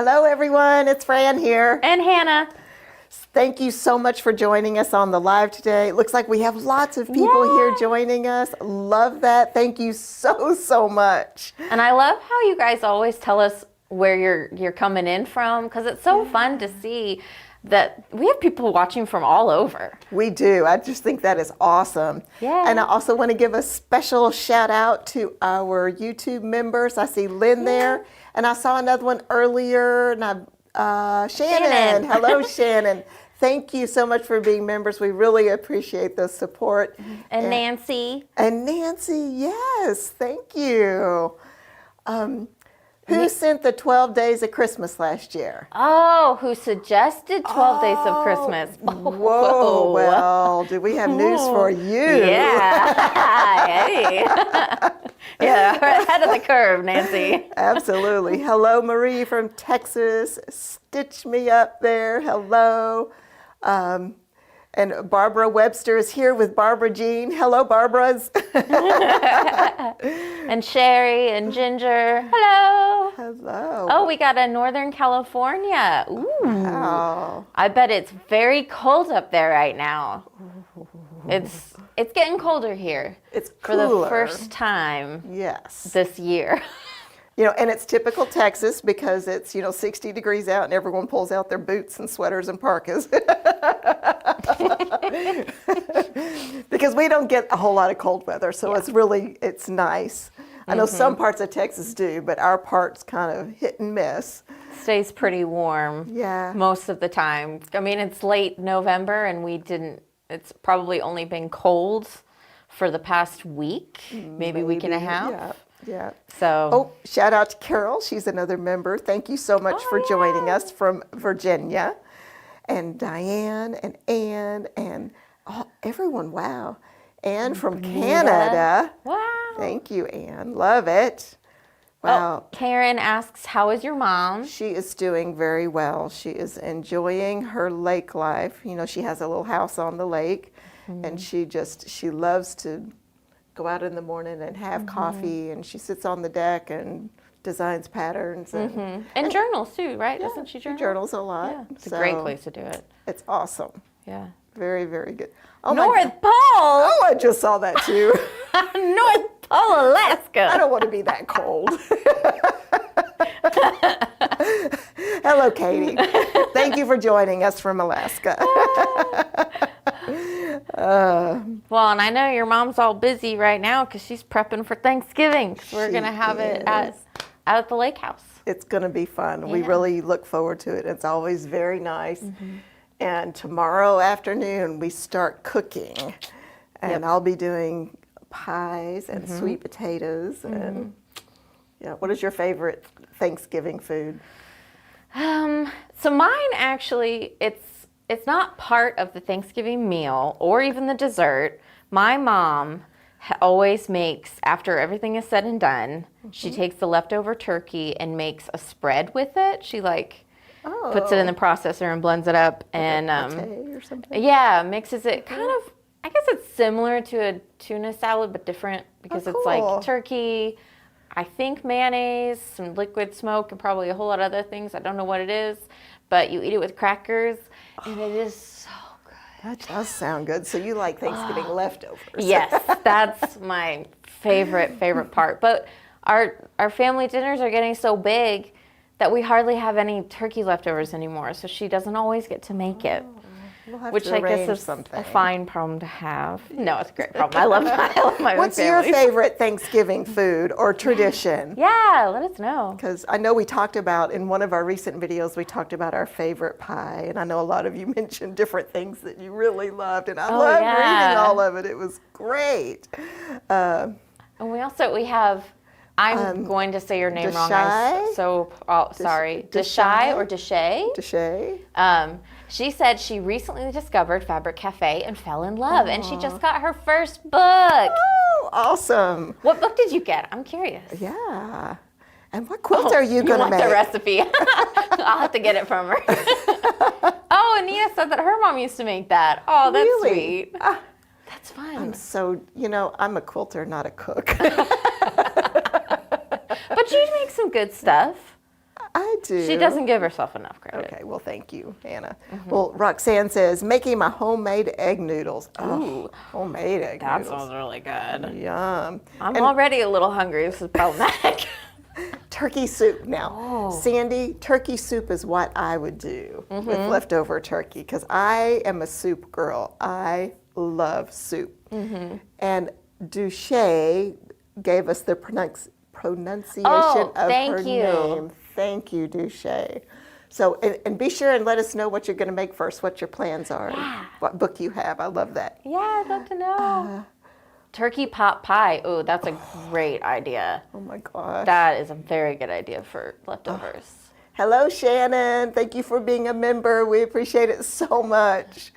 Hello, everyone. It's Fran here. And Hannah. Thank you so much for joining us on the live today. It looks like we have lots of people here joining us. Love that. Thank you so much. And I love how you guys always tell us where you're coming in from, because it's so fun to see that we have people watching from all over. We do. I just think that is awesome. Yeah. And I also want to give a special shout out to our YouTube members. I see Lynn there, and I saw another one earlier. And Shannon. Hello, Shannon. Thank you so much for being members. We really appreciate the support. And Nancy. And Nancy, yes, thank you. Who sent the 12 Days of Christmas last year? Oh, who suggested 12 Days of Christmas? Whoa, well, do we have news for you? Yeah. Hey. Yeah, we're ahead of the curve, Nancy. Absolutely. Hello, Marie from Texas. Stitch me up there. Hello. And Barbara Webster is here with Barbara Jean. Hello, Barbaras. And Sherry and Ginger. Hello. Hello. Oh, we got a Northern California. Ooh. Wow. I bet it's very cold up there right now. It's getting colder here. It's for cooler. The first time Yes. this year. You know, and it's typical Texas because it's, 60 degrees out and everyone pulls out their boots and sweaters and parkas. Because we don't get a whole lot of cold weather, so it's nice. I know some parts of Texas do, but our part's kind of hit and miss. Stays pretty warm. Yeah. Most of the time. I mean, it's late November and it's probably only been cold for the past week, maybe week and a half. Yeah. So. Oh, shout out to Carol. She's another member. Thank you so much for joining us from Virginia. And Diane and Ann and everyone. Wow. Ann from Canada. Wow. Thank you, Ann. Love it. Wow. Oh, Karen asks, how is your mom? She is doing very well. She is enjoying her lake life. She has a little house on the lake, and she loves to go out in the morning and have coffee, and she sits on the deck and designs patterns. And journals too, right? Yeah, Doesn't she journal? She journals a lot. Yeah, it's a great place to do it. It's awesome. Yeah. Very, very good. Oh, North Pole! Oh, I just saw that too. North Pole, Alaska. I don't want to be that cold. Hello, Katie. Thank you for joining us from Alaska. Well, and I know your mom's all busy right now because she's prepping for Thanksgiving. We're going to have it at the lake house. It's going to be fun. We really look forward to it. It's always very nice. And tomorrow afternoon, we start cooking. And I'll be doing pies and sweet potatoes. And what is your favorite Thanksgiving food? So mine actually, it's not part of the Thanksgiving meal or even the dessert. My mom always makes, after everything is said and done, she takes the leftover turkey and makes a spread with it. She puts it in the processor and blends it up and Pate or something? Mixes it kind of, I guess it's similar to a tuna salad but different because it's like turkey, I think mayonnaise, some liquid smoke, and probably a whole lot of other things. I don't know what it is, but you eat it with crackers, and it is so good. That does sound good. So you like Thanksgiving leftovers? Yes, that's my favorite part. But our family dinners are getting so big that we hardly have any turkey leftovers anymore, so she doesn't always get to make it. We'll have Which to I guess is something. a fine problem to have. No, it's a great problem. I love my What's own your family. favorite Thanksgiving food or tradition? Yeah, let us know. Because I know we talked about, in one of our recent videos, we talked about our favorite pie. And I know a lot of you mentioned different things that you really loved. And I loved reading all of it. It was great. And we have, I'm going to say your name wrong. I'm sorry. Deshay or Deshay? Deshay. She said she recently discovered Fabric Café and fell in love, and she just got her first book. Oh, awesome. What book did you get? I'm curious. Yeah. And what quilt are you going to make? The recipe. I'll have to get it from her. Oh, Anita said that her mom used to make that. Oh, that's sweet. That's fun. I'm a quilter, not a cook. But you make some good stuff. I do. She doesn't give herself enough credit. Okay, well, thank you, Hannah. Well, Roxanne says, making my homemade egg noodles. Oh, homemade egg That noodles. sounds really good. Yum. I'm already a little hungry. This is problematic. Turkey soup now. Sandy, turkey soup is what I would do with leftover turkey because I am a soup girl. I love soup. And Duche gave us the pronunciation of her name. Thank you, Duche. So, and be sure and let us know what you're going to make first, what your plans are, and what book you have. I love that. Yeah, I'd love to know. Turkey pot pie. Oh, that's a great idea. Oh my gosh. That is a very good idea for leftovers. Hello, Shannon. Thank you for being a member. We appreciate it so much.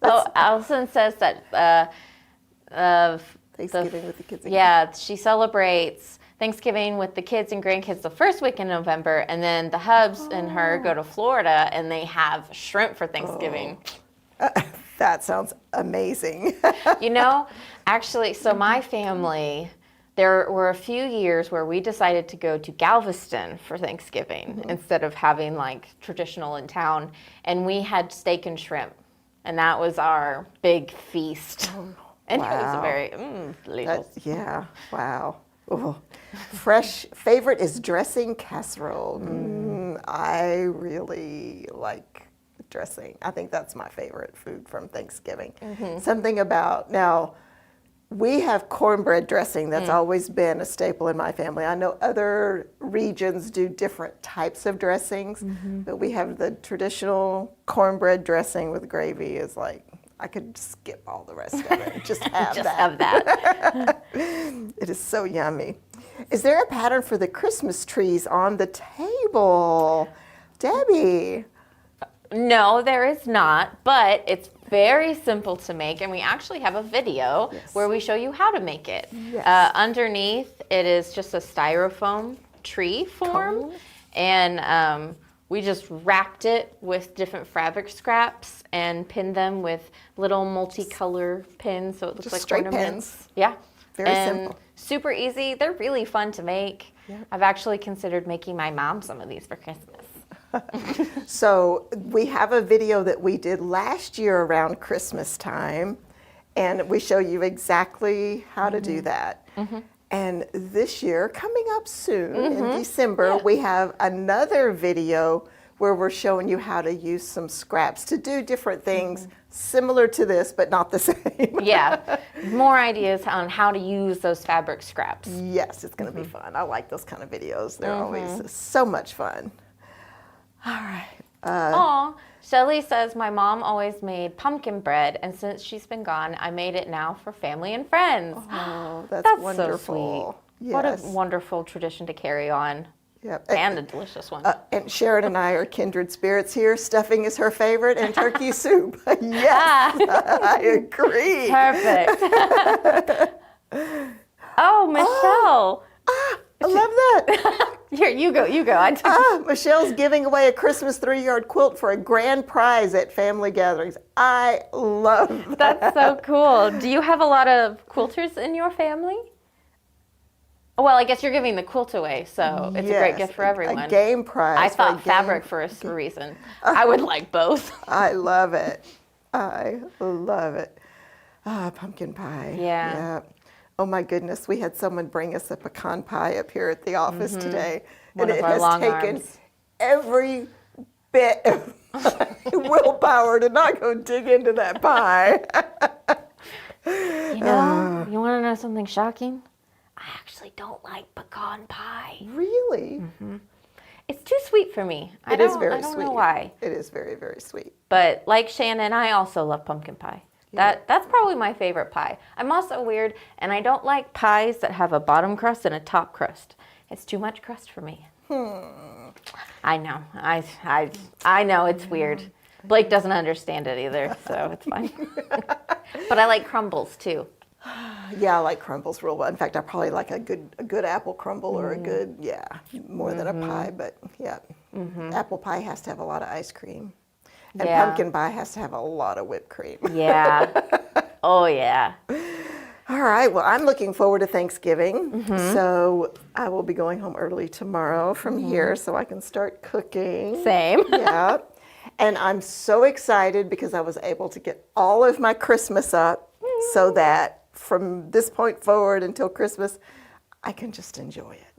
Allison says that Thanksgiving with the kids. Yeah, she celebrates Thanksgiving with the kids and grandkids the first week in November, and then the hubs and her go to Florida and they have shrimp for Thanksgiving. That sounds amazing. You know, actually, so my family, there were a few years where we decided to go to Galveston for Thanksgiving instead of having like traditional in town, and we had steak and shrimp, and that was our big feast. And it was a very delicious. Yeah, wow. Oh. Fresh favorite is dressing casserole. I really like dressing. I think that's my favorite food from Thanksgiving. Something about, now, we have cornbread dressing. That's always been a staple in my family. I know other regions do different types of dressings, but we have the traditional cornbread dressing with gravy is like, I could skip all the rest of it. Just have Just that. have that. It is so yummy. Is there a pattern for the Christmas trees on the table? Debbie. No, there is not, but it's very simple to make, and we actually have a video where we show you how to make it. Underneath, it is just a styrofoam tree form, and we just wrapped it with different fabric scraps and pinned them with little multicolor pins, so it looks Just like straight ornaments. pins. Yeah. Very simple. Super easy. They're really fun to make. I've actually considered making my mom some of these for Christmas. So we have a video that we did last year around Christmas time, and we show you exactly how to do that. And this year, coming up soon in December, we have another video where we're showing you how to use some scraps to do different things similar to this, but not the same. Yeah, more ideas on how to use those fabric scraps. Yes, it's going to be fun. I like those kind of videos. They're always so much fun. All right. Aw, Shelly says, my mom always made pumpkin bread, and since she's been gone, I made it now for family and friends. Oh, that's So wonderful. sweet. What a wonderful tradition to carry on. Yep. And a delicious one. And Sharon and I are kindred spirits here. Stuffing is her favorite, and turkey soup. Yes, I agree. Perfect. Oh, Michelle. I love that. Here, you go. Michelle's giving away a Christmas 3-yard quilt for a grand prize at family gatherings. I love that. That's so cool. Do you have a lot of quilters in your family? Well, I guess you're giving the quilt away, so it's a great gift for everyone. A game prize. I thought fabric for a reason. I would like both. I love it. I love it. Pumpkin pie. Yeah. Oh my goodness, we had someone bring us a pecan pie up here at the office today. One and of it our has long taken arms. every bit of willpower to not go dig into that pie. You know, you want to know something shocking? I actually don't like pecan pie. Really? It's too sweet for me. I It is don't very sweet. know why. It is very, very sweet. But like Shannon, I also love pumpkin pie. That's probably my favorite pie. I'm also weird, and I don't like pies that have a bottom crust and a top crust. It's too much crust for me. I know. I know it's weird. Blake doesn't understand it either, so it's fine. But I like crumbles too. Yeah, I like crumbles real well. In fact, I probably like a good apple crumble or a good, more than a pie, but yeah. Apple pie has to have a lot of ice cream. And pumpkin pie has to have a lot of whipped cream. Yeah. Oh, yeah. All right, well, I'm looking forward to Thanksgiving. So I will be going home early tomorrow from here so I can start cooking. Same. Yeah. And I'm so excited because I was able to get all of my Christmas up so that from this point forward until Christmas, I can just enjoy it.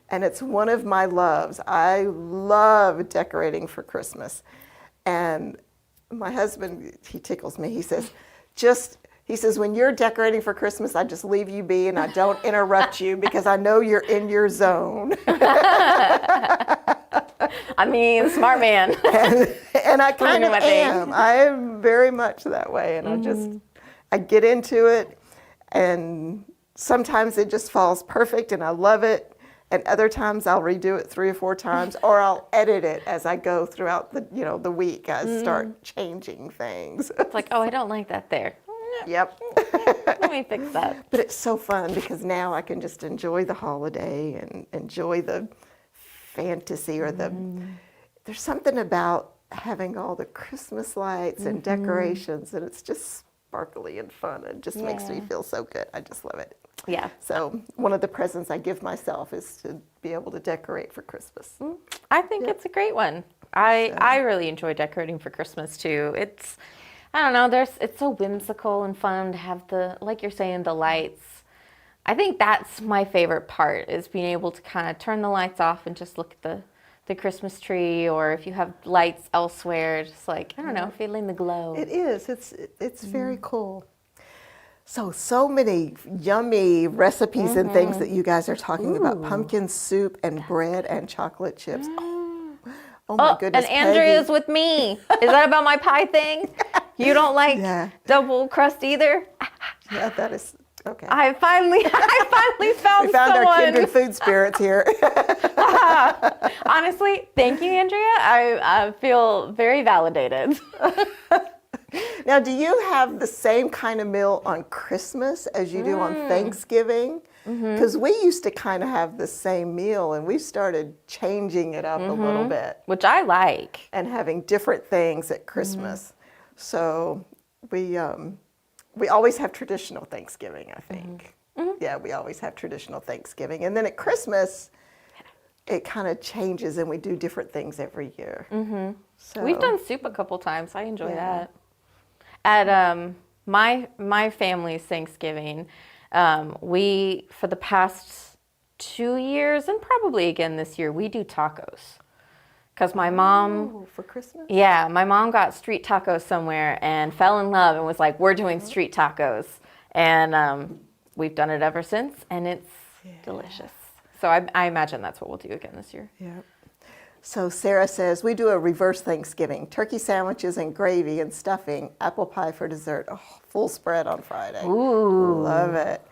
And it's one of my loves. I love decorating for Christmas. And my husband, he tickles me. He says, when you're decorating for Christmas, I just leave you be and I don't interrupt you because I know you're in your zone. I mean, smart man. and I kind of am. I am very much that way. And I get into it, and sometimes it just falls perfect and I love it. And other times I'll redo it 3 or 4 times, or I'll edit it as I go throughout the week. I start changing things. It's like, oh, I don't like that there. Yep. Let me fix that. But it's so fun because now I can just enjoy the holiday and enjoy the fantasy or there's something about having all the Christmas lights and decorations, and it's just sparkly and fun. It just makes me feel so good. I just love it. Yeah. So one of the presents I give myself is to be able to decorate for Christmas. I think it's a great one. I really enjoy decorating for Christmas too. It's, I don't know, it's so whimsical and fun to have like you're saying, the lights. I think that's my favorite part, is being able to kind of turn the lights off and just look at the Christmas tree, or if you have lights elsewhere, just like, I don't know, feeling the glow. It is. It's very cool. So many yummy recipes and things that you guys are talking about. Pumpkin soup and bread and chocolate chips. Oh my goodness, and Andrea's Peggy. with me. Is that about my pie thing? You don't like double crust either? Yeah, that is, okay. I finally found We found someone. our kindred food spirits here. Honestly, thank you, Andrea. I feel very validated. Now, do you have the same kind of meal on Christmas as you do on Thanksgiving? Because we used to kind of have the same meal, and we started changing it up a little bit. Which I like. And having different things at Christmas. So we always have traditional Thanksgiving, I think. Yeah, we always have traditional Thanksgiving. And then at Christmas, it kind of changes, and we do different things every year. So, We've done soup a couple times. I enjoy that. At my family's Thanksgiving, we, for the past 2 years, and probably again this year, we do tacos. Because my mom... for Christmas? Yeah, my mom got street tacos somewhere and fell in love and was like, we're doing street tacos. And we've done it ever since, and it's delicious. So I imagine that's what we'll do again this year. Yeah. So Sarah says, we do a reverse Thanksgiving. Turkey sandwiches and gravy and stuffing, apple pie for dessert. Oh, full spread on Friday. Ooh. Love it.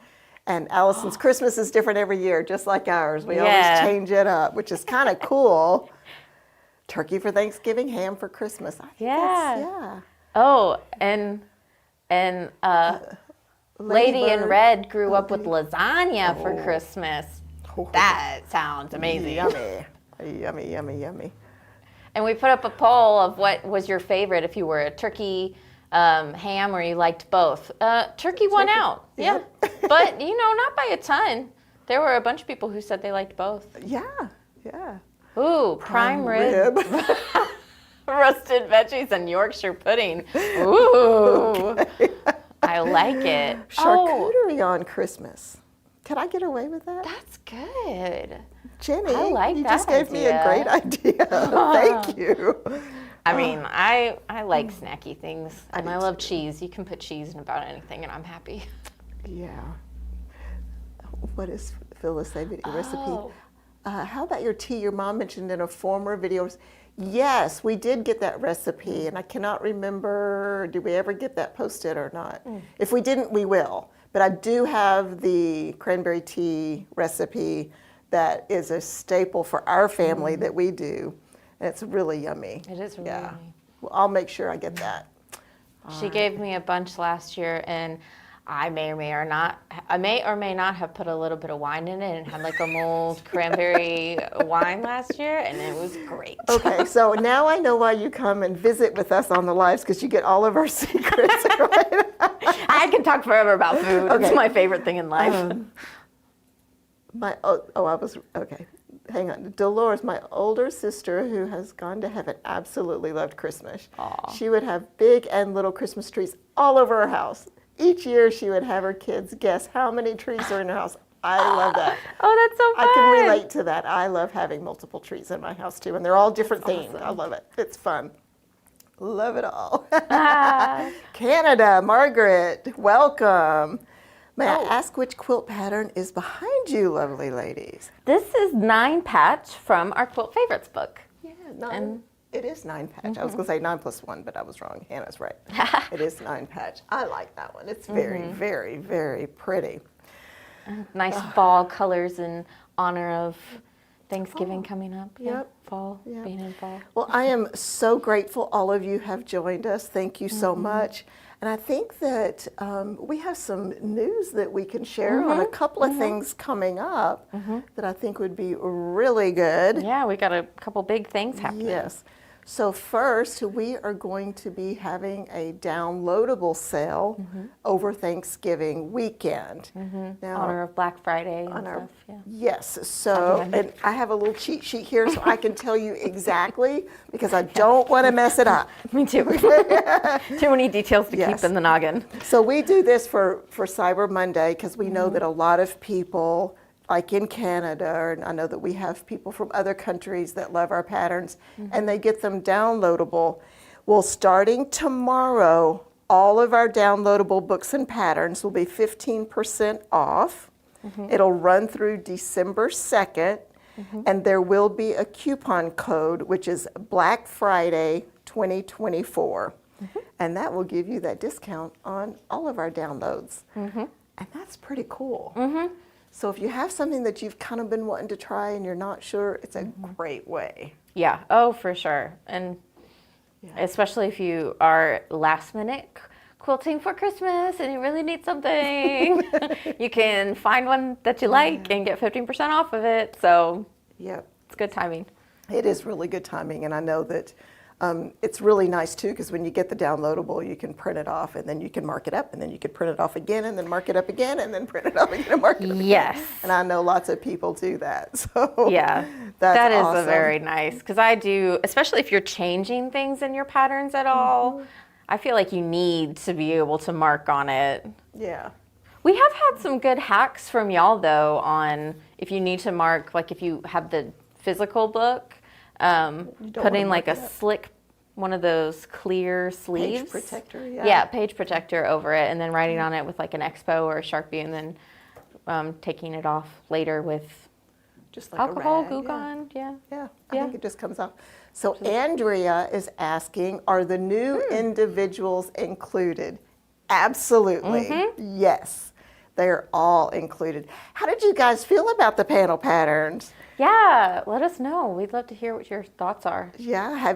And Allison's Christmas is different every year, just like ours. We always change it up, which is kind of cool. Turkey for Thanksgiving, ham for Christmas. I think that's, Oh, and Lady in Red grew up with lasagna for Christmas. That sounds amazing. Yummy. Yummy, yummy, yummy. And we put up a poll of what was your favorite, if you were a turkey, ham, or you liked both. Turkey won out. Yeah. But, not by a ton. There were a bunch of people who said they liked both. Yeah. Ooh, prime rib. Roasted veggies and Yorkshire pudding. Ooh. I like it. Charcuterie on Christmas. Could I get away with that? That's good. Jenny, I like you that just gave me a great idea. Thank you. I mean, I like snacky things, and I love cheese. You can put cheese in about anything, and I'm happy. Yeah. What is Phyllis' recipe? How about your tea? Your mom mentioned in a former video. Yes, we did get that recipe, and I cannot remember, did we ever get that posted or not? If we didn't, we will. But I do have the cranberry tea recipe that is a staple for our family that we do. And it's really yummy. It is really yummy. Well, I'll make sure I get that. She gave me a bunch last year, and I may or may not have put a little bit of wine in it and had like a mulled cranberry wine last year, and it was great. Okay, so now I know why you come and visit with us on the lives, because you get all of our secrets. Right? I can talk forever about food. Okay. It's my favorite thing in life. Okay. Hang on. Dolores, my older sister who has gone to heaven, absolutely loved Christmas. Aw. She would have big and little Christmas trees all over her house. Each year she would have her kids guess how many trees are in her house. I love that. Oh, that's so fun. I can relate to that. I love having multiple trees in my house too, and they're all different themes. awesome. I love it. It's fun. Love it all. Ah. Canada, Margaret, welcome. May I ask which quilt pattern is behind you, lovely ladies? This is 9 Patch from our Quilt Favorites book. Yeah, it is 9 patch. I was going to say 9 plus 1, but I was wrong. Hannah's right. It is 9 patch. I like that one. It's very, very, very pretty. Nice fall colors in honor of Thanksgiving coming up. Yeah, Yep. fall, Yep. being in fall. Well, I am so grateful all of you have joined us. Thank you so much. And I think that we have some news that we can share on a couple of things coming up that I think would be really good. Yeah, we got a couple big things happening. Yes. So first, we are going to be having a downloadable sale over Thanksgiving weekend. Now, Honor of Black Friday and on our- stuff. Yeah. Yes, so, and I have a little cheat sheet here so I can tell you exactly, because I don't want to mess it up. Me too. Too many details to Yes. keep in the noggin. So we do this for Cyber Monday because we know that a lot of people, like in Canada, and I know that we have people from other countries that love our patterns, and they get them downloadable. Well, starting tomorrow, all of our downloadable books and patterns will be 15% off. It'll run through December 2nd, and there will be a coupon code, which is Black Friday 2024. And that will give you that discount on all of our downloads. And that's pretty cool. So if you have something that you've kind of been wanting to try and you're not sure, it's a great way. Yeah. Oh, for sure. And especially if you are last minute quilting for Christmas and you really need something, you can find one that you like and get 15% off of it. So Yep. it's good timing. It is really good timing, and I know that it's really nice too, because when you get the downloadable, you can print it off and then you can mark it up, and then you can print it off again and then mark it up again and then print it off again and mark it up again. Yes. And I know lots of people do that. So Yeah, that's that is awesome. a very nice, because I do, especially if you're changing things in your patterns at all, I feel like you need to be able to mark on it. Yeah. We have had some good hacks from y'all though on if you need to mark, like if you have the physical book, putting like a slick, one of those clear sleeves. Page protector, yeah. Yeah, page protector over it, and then writing on it with like an Expo or a Sharpie, and then taking it off later with Just like a alcohol, rag, glue yeah. gun. Yeah. Yeah, I Yeah. think it just comes off. So Andrea is asking, are the new individuals included? Absolutely, yes. They're all included. How did you guys feel about the panel patterns? Yeah, let us know. We'd love to hear what your thoughts are. Yeah,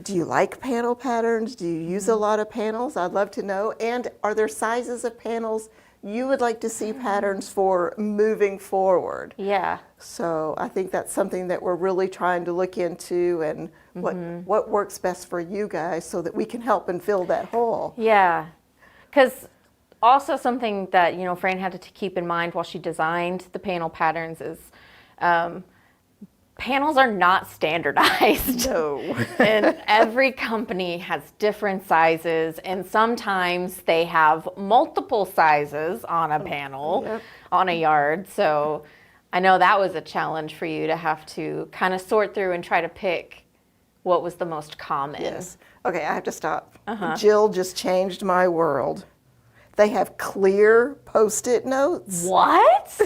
do you like panel patterns? Do you use a lot of panels? I'd love to know. And are there sizes of panels you would like to see patterns for moving forward? Yeah. So I think that's something that we're really trying to look into, and what works best for you guys so that we can help and fill that hole. Yeah. Because also something that, you know, Fran had to keep in mind while she designed the panel patterns is panels are not standardized. No. And every company has different sizes, and sometimes they have multiple sizes on a panel, on a yard. So I know that was a challenge for you to have to kind of sort through and try to pick what was the most common. Yes. Okay, I have to stop. Jill just changed my world. They have clear Post-it notes. What?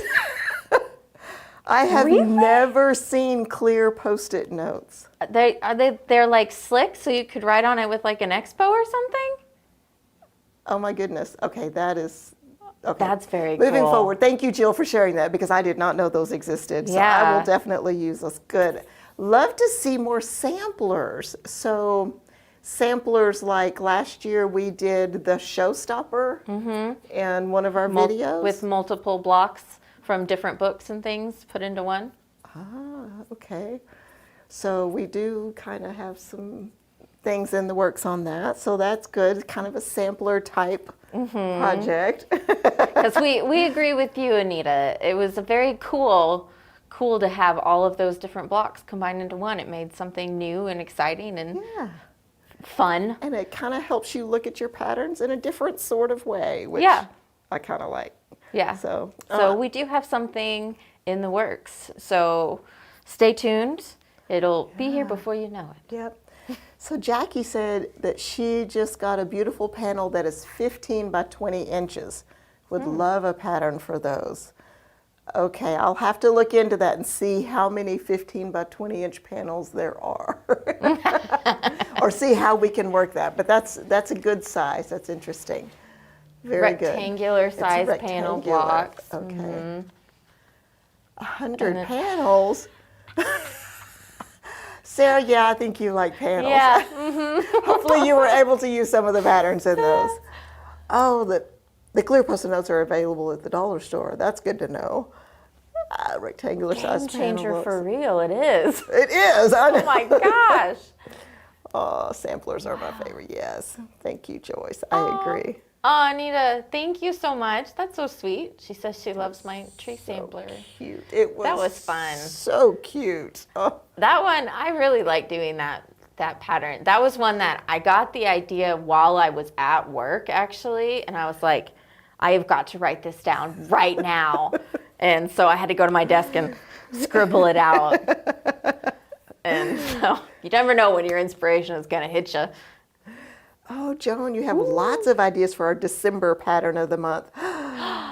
I have Really? never seen clear Post-it notes. They're like slick, so you could write on it with like an Expo or something? Oh my goodness. Okay, that is okay. That's very Moving cool. forward, thank you, Jill, for sharing that, because I did not know those existed. So I Yeah. will definitely use those. Good. Love to see more samplers. So samplers. Like last year we did the showstopper in one of our videos. With multiple blocks from different books and things put into one. Ah, okay. So we do kind of have some things in the works on that. So that's good. Kind of a sampler type project. Because we agree with you, Anita. It was a very cool to have all of those different blocks combined into one. It made something new and exciting and fun. And it kind of helps you look at your patterns in a different sort of way, which I kind of like. Yeah. So we do have something in the works. So stay tuned. It'll be here before you know it. Yep. So Jackie said that she just got a beautiful panel that is 15 by 20 inches. Would love a pattern for those. Okay, I'll have to look into that and see how many 15 by 20 inch panels there are. Or see how we can work that. But that's a good size. That's interesting. Very good. Rectangular size panel blocks. Okay. 100 panels. Sarah, yeah, I think you like panels. Yeah. Hopefully you were able to use some of the patterns in those. Oh, the clear Post-it notes are available at the dollar store. That's good to know. Rectangular size panel Game changer books. for real, it is. It is. I know. Oh my gosh. Oh, samplers are my favorite. Yes. Thank you, Joyce. I agree. Oh, Anita, thank you so much. That's so sweet. She says she loves my tree sampler. Cute. That was fun. So cute. Oh. That one, I really like doing that pattern. That was one that I got the idea while I was at work, actually. And I was like, I have got to write this down right now. And so I had to go to my desk and scribble it out. And so you never know when your inspiration is going to hit you. Oh, Joan, you have lots of ideas for our December pattern of the month.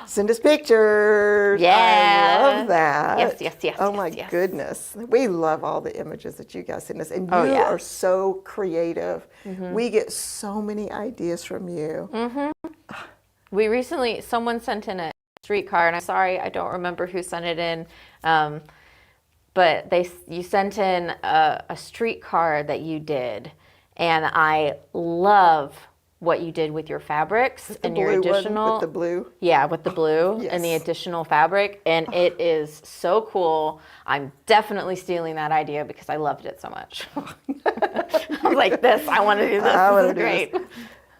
Send us pictures. Yeah. I love that. Yes. Oh, my goodness. We love all the images that you guys send us. And you are so creative. We get so many ideas from you. We recently, someone sent in a streetcar, and I'm sorry, I don't remember who sent it in. But you sent in a streetcar that you did. And I love what you did with your fabrics and your additional. With the blue? Yeah, with the blue and the additional fabric. And it is so cool. I'm definitely stealing that idea because I loved it so much. I was like, I want to do this. This is great.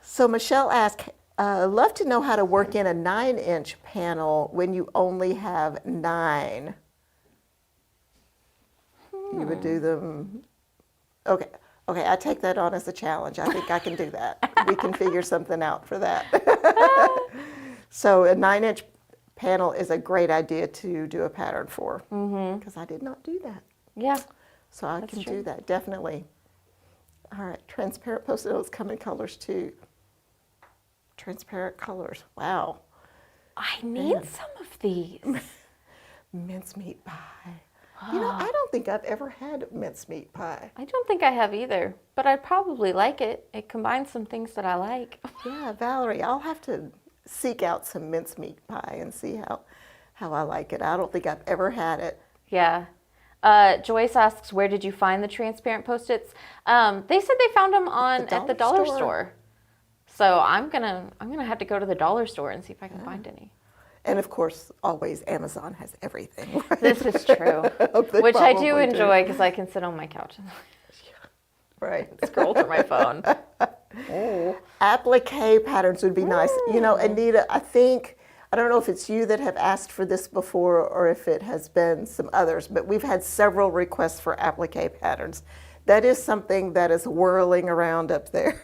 So Michelle asked, love to know how to work in a 9-inch panel when you only have 9. You would do them. Okay, I take that on as a challenge. I think I can do that. We can figure something out for that. So a 9-inch panel is a great idea to do a pattern for because I did not do that. Yeah. So I can do that, definitely. All right, transparent Post-it notes come in colors too. Transparent colors, wow. I need some of these. Mincemeat pie. You know, I don't think I've ever had mincemeat pie. I don't think I have either, but I'd probably like it. It combines some things that I like. Yeah, Valerie, I'll have to seek out some mincemeat pie and see how I like it. I don't think I've ever had it. Yeah. Joyce asks, where did you find the transparent Post-its? They said they found them at the dollar store. So I'm gonna have to go to the dollar store and see if I can find any. And of course, always Amazon has everything. Right? This is true, which I do enjoy because I can sit on my couch and scroll through my phone. Applique patterns would be nice. You know, Anita, I don't know if it's you that have asked for this before or if it has been some others, but we've had several requests for applique patterns. That is something that is whirling around up there.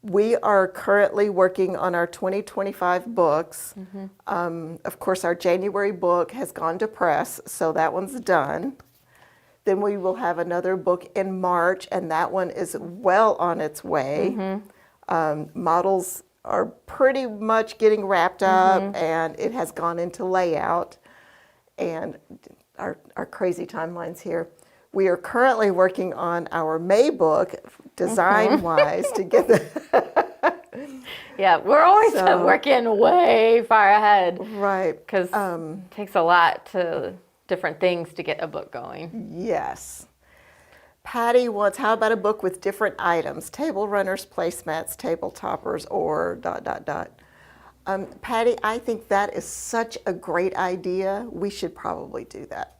We are currently working on our 2025 books. Of course, our January book has gone to press, so that one's done. Then we will have another book in March, and that one is well on its way. Models are pretty much getting wrapped up, and it has gone into layout. And our crazy timelines here. We are currently working on our May book, design-wise, to get the... Yeah, we're always working way far ahead. Right. Because it takes a lot to different things to get a book going. Yes. Patty wants, how about a book with different items? Table runners, placemats, table toppers, or ... Patty, I think that is such a great idea. We should probably do that.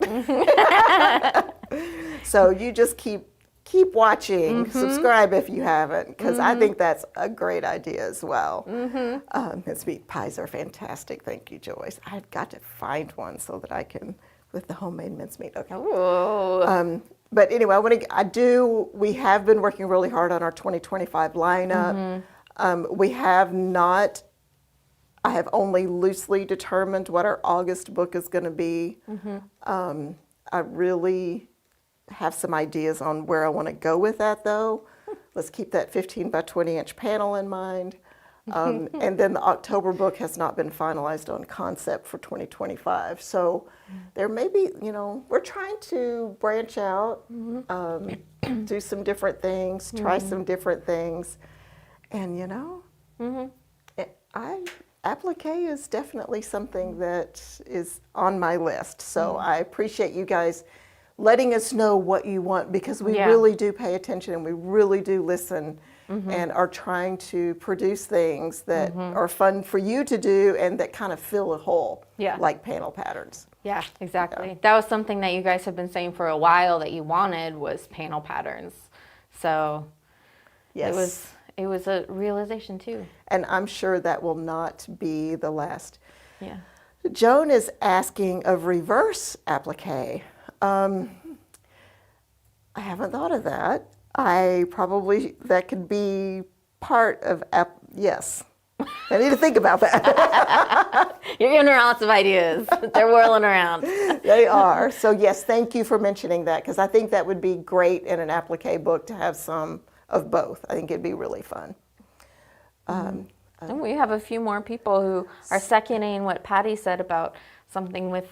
So you just keep watching. Subscribe if you haven't, because I think that's a great idea as well. Mincemeat pies are fantastic. Thank you, Joyce. I've got to find one so that I can, with the homemade mincemeat. Okay. Ooh. But anyway, we have been working really hard on our 2025 lineup. I have only loosely determined what our August book is going to be. I really have some ideas on where I want to go with that, though. Let's keep that 15 by 20 inch panel in mind. And then the October book has not been finalized on concept for 2025. So there may be, we're trying to branch out, do some different things, try some different things. And, applique is definitely something that is on my list. So I appreciate you guys letting us know what you want, because we really do pay attention and we really do listen and are trying to produce things that are fun for you to do and that kind of fill a hole, like panel patterns. Yeah, exactly. Yeah. That was something that you guys have been saying for a while that you wanted, was panel patterns. So yes. It was a realization too. And I'm sure that will not be the last. Yeah. Joan is asking of reverse applique. I haven't thought of that. That could be part of, yes. I need to think about that. You're giving her lots of ideas. They're whirling around. They are. So yes, thank you for mentioning that, because I think that would be great in an applique book to have some of both. I think it'd be really fun. And we have a few more people who are seconding what Patty said about something with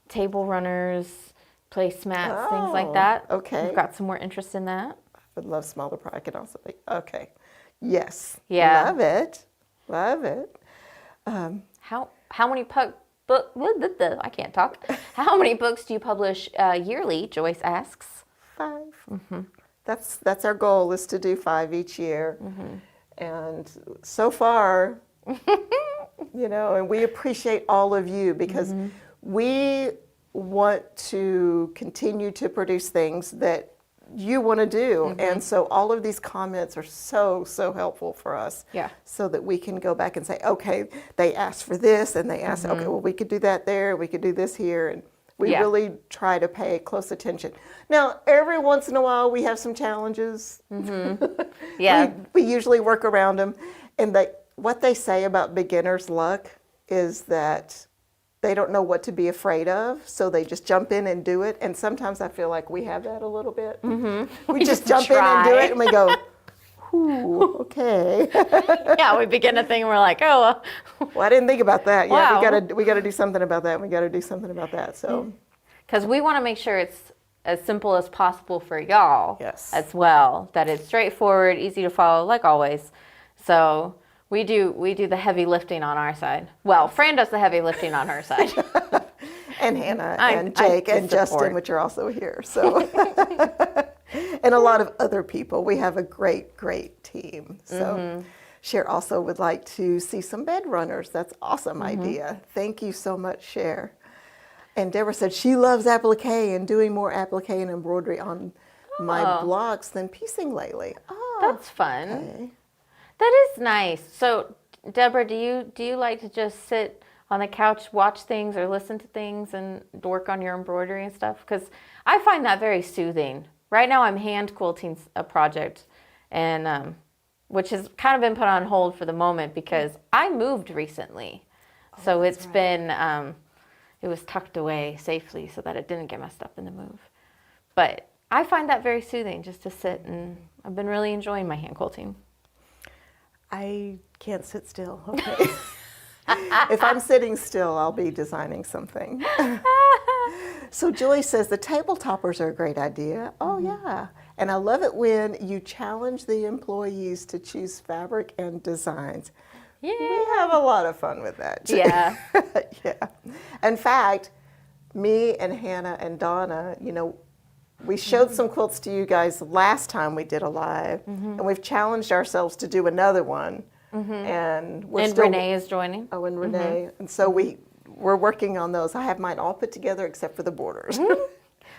table runners, placemats, things like that. Okay. We've got some more interest in that. I would love smaller product. I can also be, okay. Yes. Yeah. Love it. Love it. How many I can't talk. How many books do you publish yearly? Joyce asks. 5. That's our goal, is to do 5 each year. And so far, and we appreciate all of you, because we want to continue to produce things that you want to do. And so all of these comments are so helpful for us. Yeah. So that we can go back and say, okay, they asked for this, and they asked, okay, well, we could do that there, we could do this here. And we really try to pay close attention. Now, every once in a while, we have some challenges. Yeah. We usually work around them. And what they say about beginner's luck is that they don't know what to be afraid of, so they just jump in and do it. And sometimes I feel like we have that a little bit. We just jump in and do it, and we go, ooh, okay. Yeah, we begin a thing and we're like, oh. Well, I didn't think about that. Wow. Yeah, we got to do something about that. We got to do something about that. So, because we want to make sure it's as simple as possible for y'all. Yes. As well. That it's straightforward, easy to follow, like always. So we do the heavy lifting on our side. Well, Fran does the heavy lifting on her side. And Hannah and Jake and Justin, which are also here. So, and a lot of other people. We have a great team. So, Cher also would like to see some bed runners. That's an awesome idea. Thank you so much, Cher. And Deborah said she loves applique and doing more applique and embroidery on my blocks than piecing lately. Oh, that's fun. Okay. That is nice. So, Deborah, do you like to just sit on the couch, watch things, or listen to things and work on your embroidery and stuff? Because I find that very soothing. Right now, I'm hand quilting a project, and which has kind of been put on hold for the moment because I moved recently. So it's been, it was tucked away safely so that it didn't get messed up in the move. But I find that very soothing just to sit, and I've been really enjoying my hand quilting. I can't sit still. Okay. If I'm sitting still, I'll be designing something. So Joy says the table toppers are a great idea. Oh yeah. And I love it when you challenge the employees to choose fabric and designs. Yeah. We have a lot of fun with that too. Yeah. Yeah. In fact, me and Hannah and Donna, We showed some quilts to you guys last time we did a live, and we've challenged ourselves to do another one. And Renee is joining. Oh, and Renee. And so we're working on those. I have mine all put together except for the borders.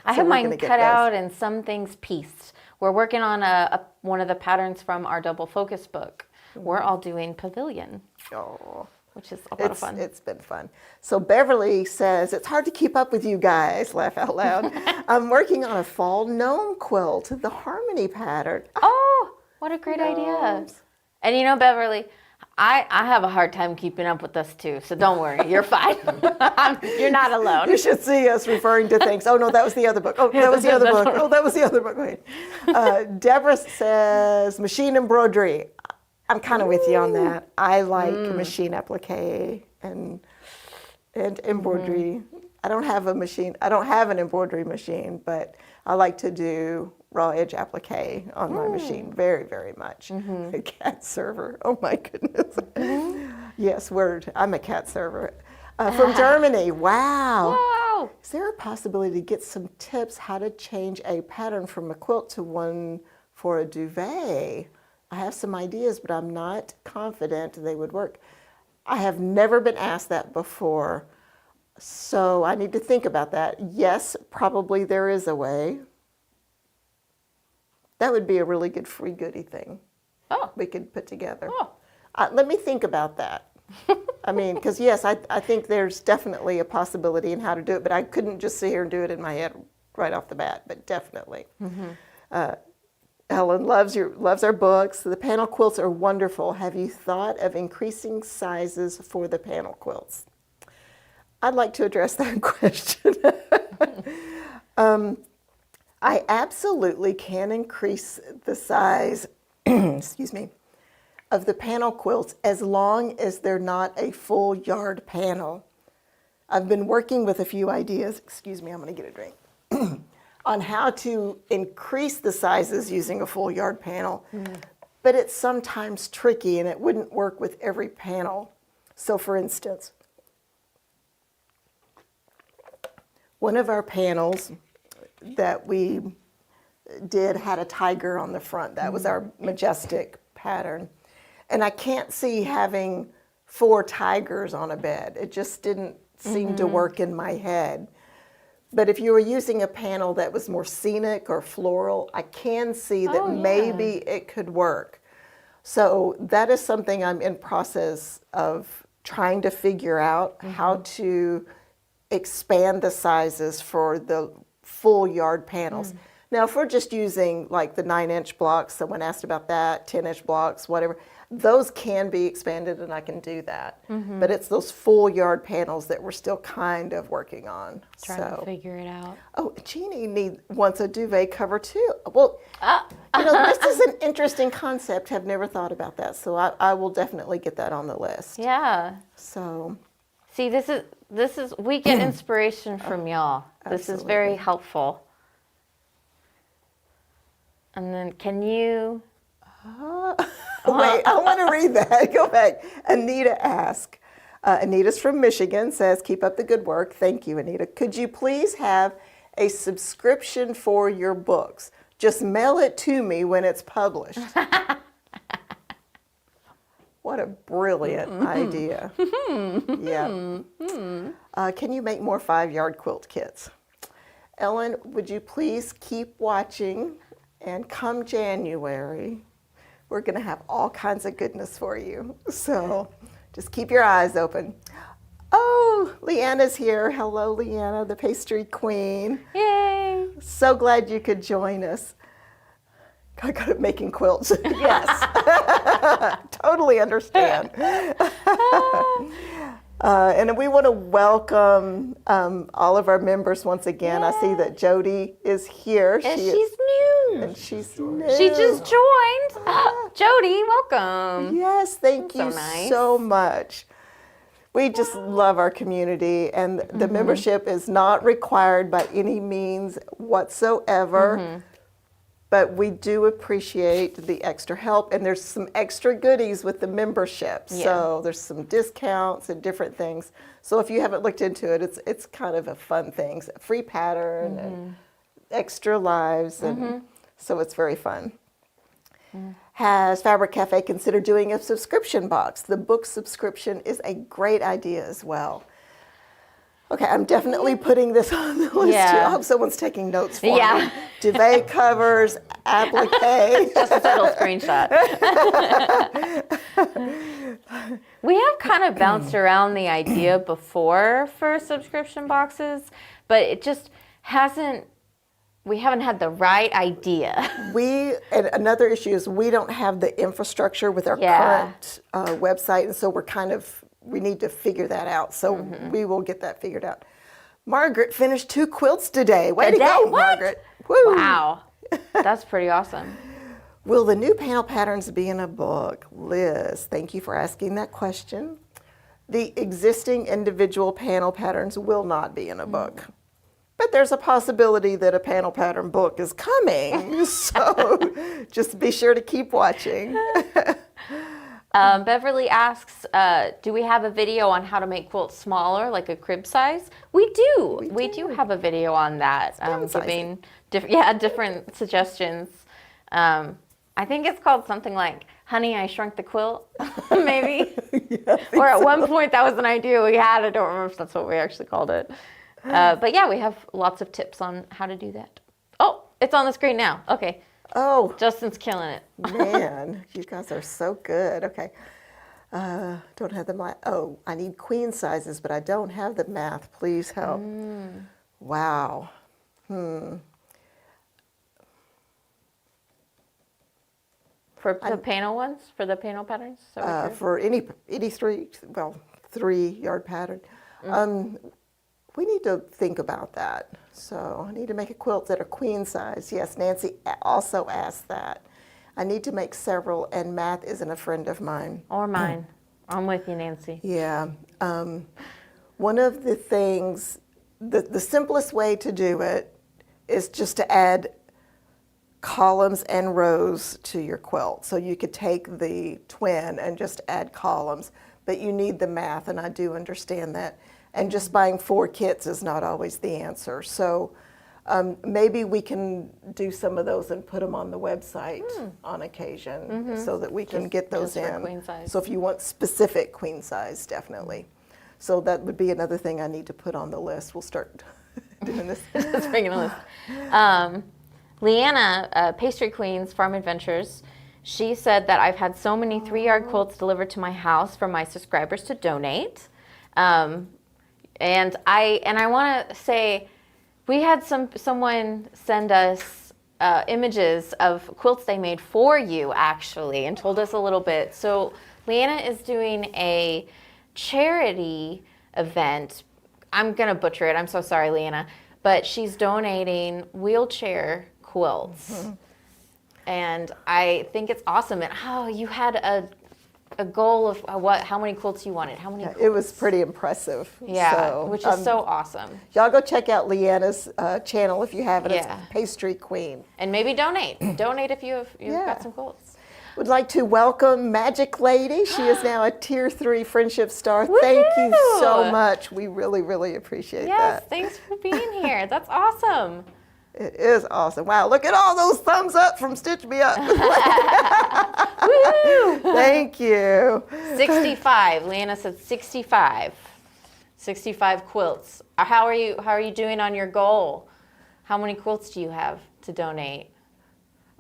I have mine cut out and some things pieced. We're working on one of the patterns from our double focus book. We're all doing pavilion. Oh. Which is a lot of fun. It's been fun. So Beverly says, it's hard to keep up with you guys, laugh out loud. I'm working on a fall gnome quilt, the Harmony pattern. Oh, what a great idea. And you know, Beverly, I have a hard time keeping up with this too, so don't worry, you're fine. You're not alone. You should see us referring to things. Oh no, that was the other book. Oh, that was the other book. Oh, that was the other book. Wait. Deborah says, machine embroidery. I'm kind of with you on that. I like machine applique and embroidery. I don't have an embroidery machine, but I like to do raw edge applique on my machine very, very much. A cat server. Oh my goodness. Yes, word. I'm a cat server. From Germany. Wow. Wow. Is there a possibility to get some tips how to change a pattern from a quilt to one for a duvet? I have some ideas, but I'm not confident they would work. I have never been asked that before, so I need to think about that. Yes, probably there is a way. That would be a really good free goodie thing we could put together. Let me think about that. I mean, because yes, I think there's definitely a possibility in how to do it, but I couldn't just sit here and do it in my head right off the bat, but definitely. Helen loves our books. The panel quilts are wonderful. Have you thought of increasing sizes for the panel quilts? I'd like to address that question. I absolutely can increase the size, excuse me, of the panel quilts as long as they're not a full yard panel. I've been working with a few ideas, excuse me, I'm going to get a drink, on how to increase the sizes using a full yard panel. But it's sometimes tricky and it wouldn't work with every panel. So for instance, one of our panels that we did had a tiger on the front. That was our majestic pattern. And I can't see having 4 tigers on a bed. It just didn't seem to work in my head. But if you were using a panel that was more scenic or floral, I can see that maybe it could work. So that is something I'm in process of trying to figure out how to expand the sizes for the full yard panels. Now, if we're just using like the 9-inch blocks, someone asked about that, 10-inch blocks, whatever, those can be expanded and I can do that. But it's those full yard panels that we're still kind of working on. Trying to figure it out. Oh, Jeannie wants a duvet cover too. Well, you know, this is an interesting concept. Have never thought about that. So I will definitely get that on the list. Yeah. So. See, this is we get inspiration from y'all. This is very helpful. And then can you? Wait, I want to read that. Go back. Anita asked. Anita's from Michigan, says, keep up the good work. Thank you, Anita. Could you please have a subscription for your books? Just mail it to me when it's published. What a brilliant idea. Yeah. Can you make more 5-yard quilt kits? Ellen, would you please keep watching? And come January, we're going to have all kinds of goodness for you. So just keep your eyes open. Oh, Leanna's here. Hello, Leanna, the pastry queen. Yay. So glad you could join us. I got it making quilts. Yes. Totally understand. And we want to welcome all of our members once again. I see that Jody is here. And she's new. And she's new. She just joined. Jody, welcome. Yes, thank you nice. so much. We just love our community, and the membership is not required by any means whatsoever. But we do appreciate the extra help, and there's some extra goodies with the membership. Yeah. So there's some discounts and different things. So if you haven't looked into it, it's kind of a fun thing. It's a free pattern and extra lives, and so it's very fun. Has Fabric Cafe considered doing a subscription box? The book subscription is a great idea as well. Okay, I'm definitely putting this on the list too. I hope someone's taking notes for me. Duvet covers, applique. Just a little screenshot. We have kind of bounced around the idea before for subscription boxes, but it just we haven't had the right idea. And another issue is we don't have the infrastructure with our current website, and so we need to figure that out. So we will get that figured out. Margaret finished 2 quilts today. Way to go, Margaret. Woo. Wow. That's pretty awesome. Will the new panel patterns be in a book? Liz, thank you for asking that question. The existing individual panel patterns will not be in a book. But there's a possibility that a panel pattern book is coming. So just be sure to keep watching. Beverly asks, do we have a video on how to make quilts smaller, like a crib size? We do. We do have a video on that, giving different suggestions. I think it's called something like, Honey, I Shrunk the Quilt, maybe. Or at one point that was an idea we had. I don't remember if that's what we actually called it. But yeah, we have lots of tips on how to do that. Oh, it's on the screen now. Okay. Oh, Justin's killing it. Man, you guys are so good. Okay. Don't have the math. Oh, I need queen sizes, but I don't have the math. Please help. Wow. For the panel ones? For the panel patterns? For any 3-yard pattern. We need to think about that. So I need to make a quilt that are queen size. Yes, Nancy also asked that. I need to make several, and math isn't a friend of mine. Or mine. I'm with you, Nancy. Yeah. One of the things, the simplest way to do it is just to add columns and rows to your quilt. So you could take the twin and just add columns, but you need the math, and I do understand that. And just buying 4 kits is not always the answer. So maybe we can do some of those and put them on the website on occasion so that we can get those just for in. queen size. So if you want specific queen size, definitely. So that would be another thing I need to put on the list. We'll start doing this. Just bringing a list. Leanna, Pastry Queens Farm Adventures, she said that I've had so many 3-yard quilts delivered to my house for my subscribers to donate. And I want to say, we had someone send us images of quilts they made for you, actually, and told us a little bit. So Leanna is doing a charity event. I'm going to butcher it. I'm so sorry, Leanna. But she's donating wheelchair quilts. And I think it's awesome. And you had a goal of how many quilts you wanted. How many quilts? It was pretty impressive. Yeah, so, which is so awesome. Y'all go check out Leanna's channel if you haven't. Yeah. It's Pastry Queen. And maybe donate. Donate if you've got some quilts. Would like to welcome Magic Lady. She is now a Tier 3 Friendship Star. Thank you so much. We really, really appreciate that. Yes, thanks for being here. That's awesome. It is awesome. Wow, look at all those thumbs up from Stitch Me Up. Woo! Thank you. 65. Leanna said 65. 65 quilts. How are you doing on your goal? How many quilts do you have to donate?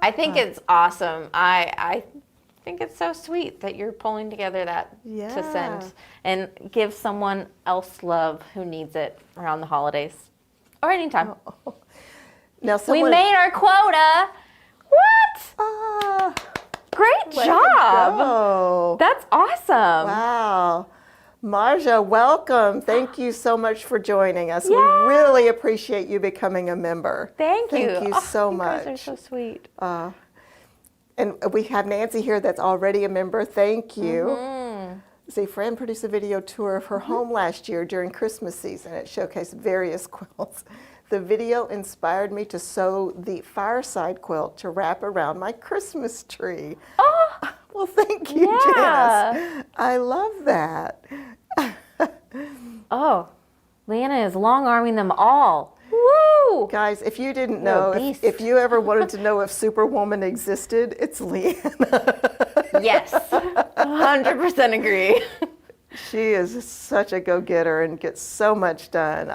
I think it's awesome. I think it's so sweet that you're pulling together that to send and give someone else love who needs it around the holidays or anytime. Now We made our quota. What? Great job. That's awesome. Wow. Marja, welcome. Thank you so much for joining us. We really appreciate you becoming a member. Thank you. Thank you so much. You guys are so sweet. And we have Nancy here that's already a member. Thank you. See, Fran produced a video tour of her home last year during Christmas season. It showcased various quilts. The video inspired me to sew the fireside quilt to wrap around my Christmas tree. Oh, well, thank you, Janice. I love that. Oh, Leanna is long-arming them all. Woo! Woo! Guys, if you didn't You're a know, beast. if you ever wanted to know if Superwoman existed, it's Leanna. Yes, 100% agree. She is such a go-getter and gets so much done.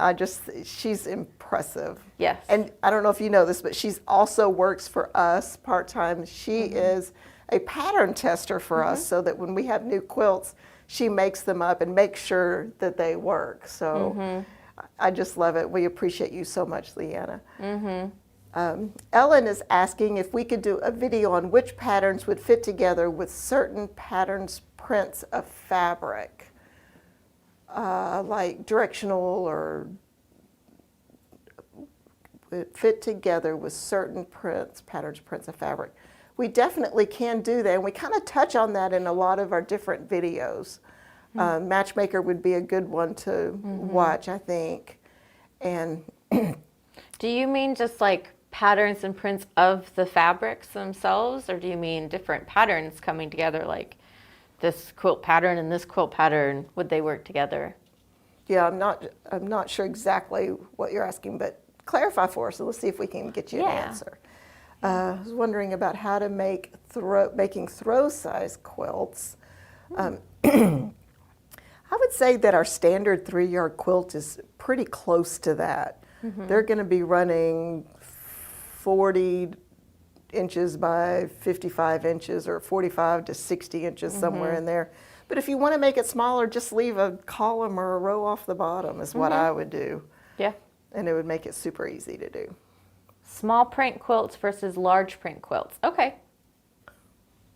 She's impressive. Yes. And I don't know if you know this, but she's also works for us part-time. She is a pattern tester for us, so that when we have new quilts, she makes them up and makes sure that they work. So I just love it. We appreciate you so much, Leanna. Ellen is asking if we could do a video on which patterns would fit together with certain patterns, prints of fabric, like directional or would fit together with certain prints, patterns, prints of fabric. We definitely can do that, and we kind of touch on that in a lot of our different videos. Matchmaker would be a good one to watch, I think. And Do you mean just like patterns and prints of the fabrics themselves, or do you mean different patterns coming together, like this quilt pattern and this quilt pattern? Would they work together? yeah, I'm not sure exactly what you're asking, but clarify for us, and let's see if we can get you an Yeah. answer. I was wondering about how to making throw size quilts. I would say that our standard 3-yard quilt is pretty close to that. They're going to be running 40 inches by 55 inches or 45 to 60 inches, somewhere in there. But if you want to make it smaller, just leave a column or a row off the bottom is what I would do. Yeah. And it would make it super easy to do. Small print quilts versus large print quilts. Okay.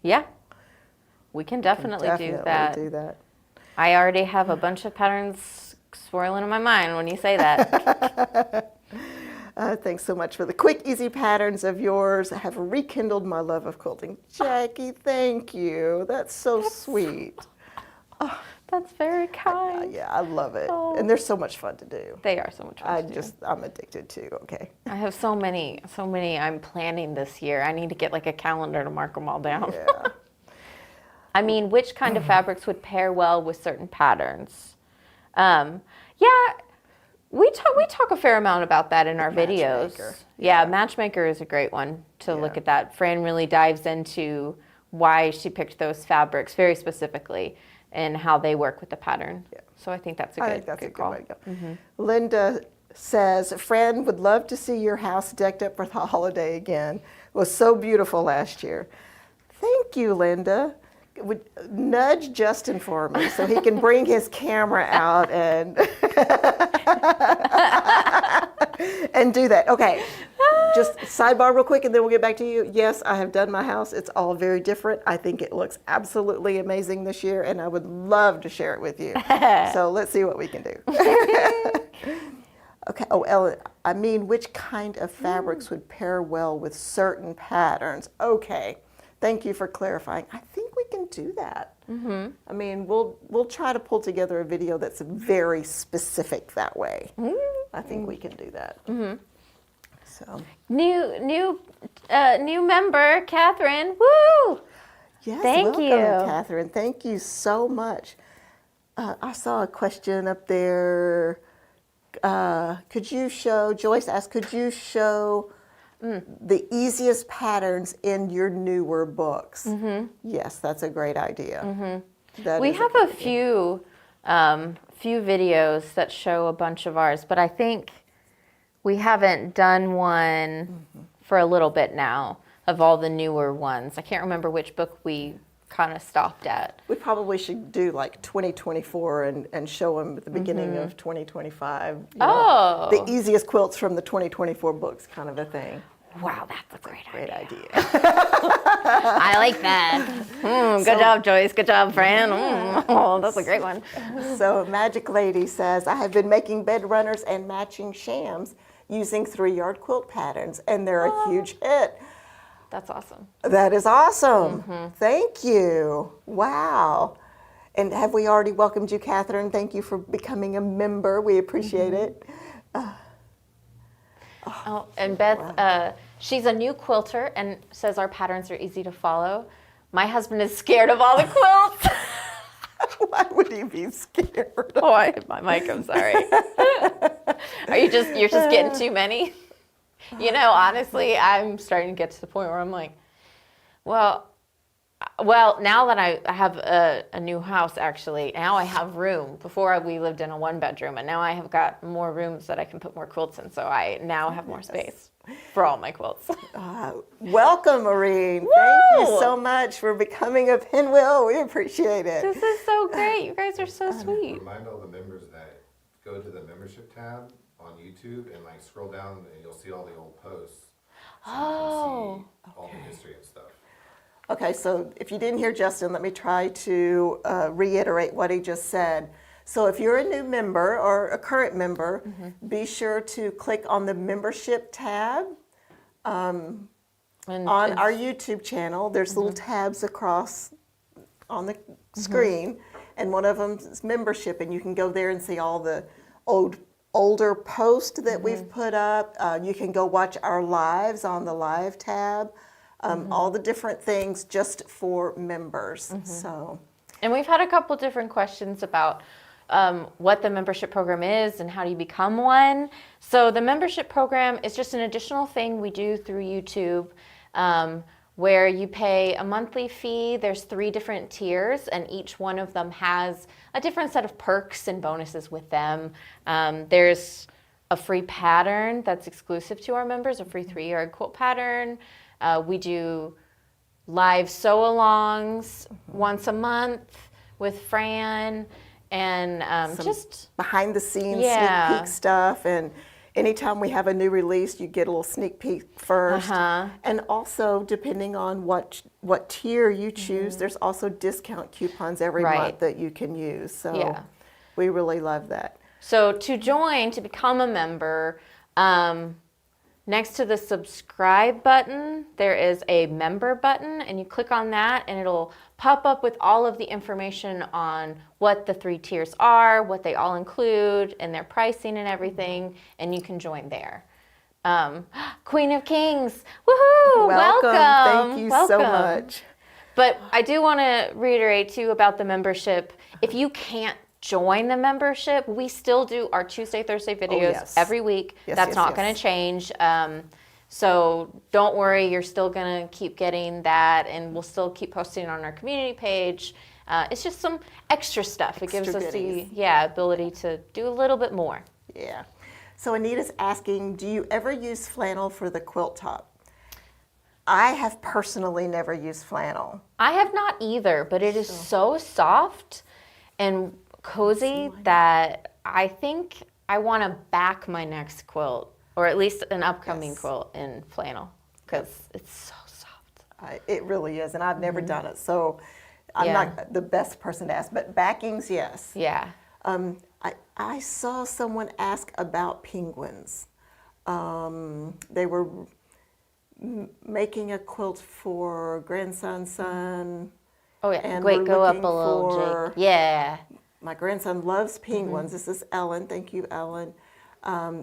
Yeah. We can definitely do that. do that. I already have a bunch of patterns swirling in my mind when you say that. Thanks so much for the quick, easy patterns of yours. Have rekindled my love of quilting. Jackie, thank you. That's so sweet. That's very kind. Yeah, I love it. Oh. And they're so much fun to do. They are so much fun to do. I'm addicted too, okay. I have so many I'm planning this year. I need to get like a calendar to mark them all down. Yeah. I mean, which kind of fabrics would pair well with certain patterns? Yeah, we talk a fair amount about that in our videos. Matchmaker. Yeah, Matchmaker is a great one to look at that. Fran really dives into why she picked those fabrics very specifically and how they work with the pattern. Yeah. So I think that's a I good, think that's a good call. way to go. Linda says, Fran would love to see your house decked up for the holiday again. It was so beautiful last year. Thank you, Linda. Would nudge Justin for me so he can bring his camera out and and do that. Okay, just sidebar real quick and then we'll get back to you. Yes, I have done my house. It's all very different. I think it looks absolutely amazing this year and I would love to share it with you. So let's see what we can do. Okay, oh Ellen, I mean which kind of fabrics would pair well with certain patterns? Okay. Thank you for clarifying. I think we can do that. I mean, we'll try to pull together a video that's very specific that way. I think we can do that. So New member, Catherine. Woo! yes, Thank welcome, you. Catherine. Thank you so much. I saw a question up there. Joyce asked, could you show the easiest patterns in your newer books? Yes, that's a great idea. We have a few videos that show a bunch of ours, but I think we haven't done one for a little bit now of all the newer ones. I can't remember which book we kind of stopped at. We probably should do like 2024 and show them at the beginning of 2025. You know, the easiest quilts from the 2024 books, kind of a thing. Wow, that's a great idea. I like that. Good job, Joyce. Good job, Fran. Oh, that's a great one. So Magic Lady says, I have been making bed runners and matching shams using 3-yard quilt patterns, and they're a huge hit. That's awesome. That is awesome. Thank you. Wow. And have we already welcomed you, Catherine? Thank you for becoming a member. We appreciate it. Oh, and Beth, she's a new quilter and says our patterns are easy to follow. My husband is scared of all the quilts. Why would he be scared? Oh, I hit my mic. I'm sorry. You're just getting too many? You know, honestly, I'm starting to get to the point where I'm like, well, now that I have a new house, actually, now I have room. Before we lived in a 1-bedroom, and now I have got more rooms that I can put more quilts in. So I now have more space for all my quilts. Welcome, Maureen. Woo! Thank you so much for becoming a pinwheel. We appreciate it. This is so great. You guys are so sweet. Remind all the members that go to the membership tab on YouTube and like scroll down and you'll see all the old posts. So you can see all the history and stuff. Okay, so if you didn't hear Justin, let me try to reiterate what he just said. So if you're a new member or a current member, be sure to click on the membership tab on our YouTube channel. There's little tabs across on the screen, and one of them is membership, and you can go there and see all the older posts that we've put up. You can go watch our lives on the live tab. All the different things just for members. So, And we've had a couple different questions about what the membership program is and how do you become one. So the membership program is just an additional thing we do through YouTube where you pay a monthly fee. There's 3 different tiers, and each one of them has a different set of perks and bonuses with them. There's a free pattern that's exclusive to our members, a free 3-yard quilt pattern. We do live sew-alongs once a month with Fran, and just behind the scenes sneak peek stuff, and anytime we have a new release, you get a little sneak peek first. And also, depending on what tier you choose, there's also discount coupons every month that you can use. So we really love that. So to become a member, next to the subscribe button, there is a member button, and you click on that and it'll pop up with all of the information on what the 3 tiers are, what they all include, and their pricing and everything, and you can join there. Queen of Kings, woohoo! Welcome. Thank you so much. But I do want to reiterate too about the membership. If you can't join the membership, we still do our Tuesday, Thursday videos every week. That's not going to change. So don't worry, you're still going to keep getting that, and we'll still keep posting on our community page. It's just some extra stuff. It gives us the ability to do a little bit more. Yeah. So Anita's asking, do you ever use flannel for the quilt top? I have personally never used flannel. I have not either, but it is so soft and cozy that I think I want to back my next quilt, or at least an upcoming quilt, in flannel, because it's so soft. It really is, and I've never done it, so I'm not the best person to ask, but backings, yes. Yeah. I saw someone ask about penguins. They were making a quilt for grandson, son. Oh yeah, and wait, we're go up looking a little, for- Jake. Yeah. My grandson loves penguins. This is Ellen. Thank you, Ellen.